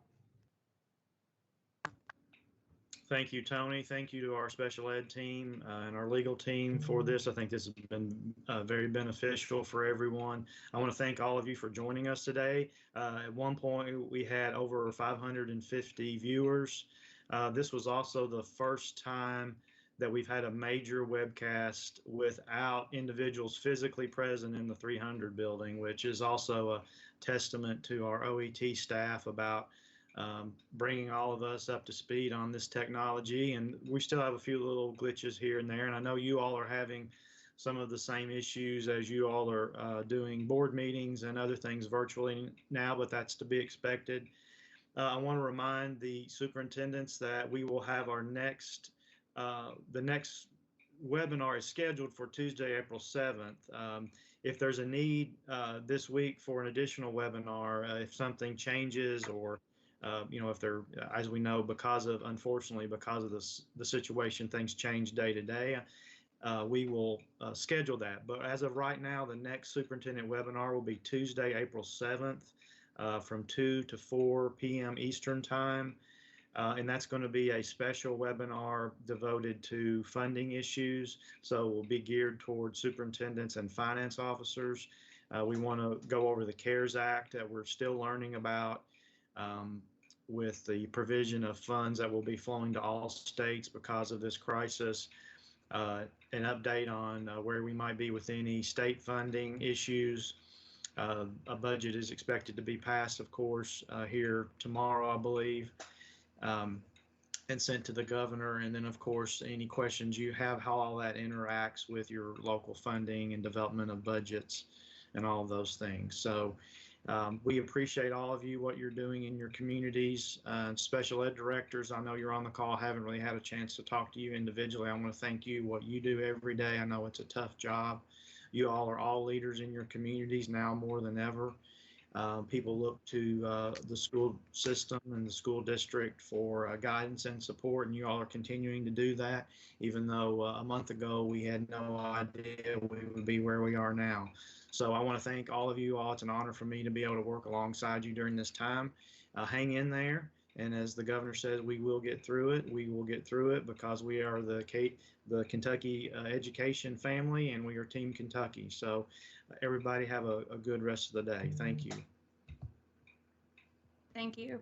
S3: Thank you, Tony. Thank you to our special ed team and our legal team for this. I think this has been very beneficial for everyone. I want to thank all of you for joining us today. At one point, we had over 550 viewers. This was also the first time that we've had a major webcast without individuals physically present in the 300 building, which is also a testament to our OET staff about bringing all of us up to speed on this technology. And we still have a few little glitches here and there. And I know you all are having some of the same issues as you all are doing board meetings and other things virtually now, but that's to be expected. I want to remind the superintendents that we will have our next, the next webinar is scheduled for Tuesday, April 7th. If there's a need this week for an additional webinar, if something changes or you know, if there, as we know, unfortunately, because of the situation, things change day to day. We will schedule that. But as of right now, the next superintendent webinar will be Tuesday, April 7th from 2 to 4 p.m. Eastern time. And that's going to be a special webinar devoted to funding issues. So we'll be geared towards superintendents and finance officers. We want to go over the CARES Act that we're still learning about with the provision of funds that will be flowing to all states because of this crisis. An update on where we might be with any state funding issues. A budget is expected to be passed, of course, here tomorrow, I believe, and sent to the governor. And then, of course, any questions you have, how all that interacts with your local funding and development of budgets and all of those things. So we appreciate all of you, what you're doing in your communities. Special ed directors, I know you're on the call, haven't really had a chance to talk to you individually. I want to thank you, what you do every day. I know it's a tough job. You all are all leaders in your communities now more than ever. People look to the school system and the school district for guidance and support, and you all are continuing to do that, even though a month ago we had no idea we would be where we are now. So I want to thank all of you all. It's an honor for me to be able to work alongside you during this time. Hang in there. And as the governor says, we will get through it. We will get through it because we are the Kentucky education family, and we are Team Kentucky. So everybody have a good rest of the day. Thank you.
S7: Thank you.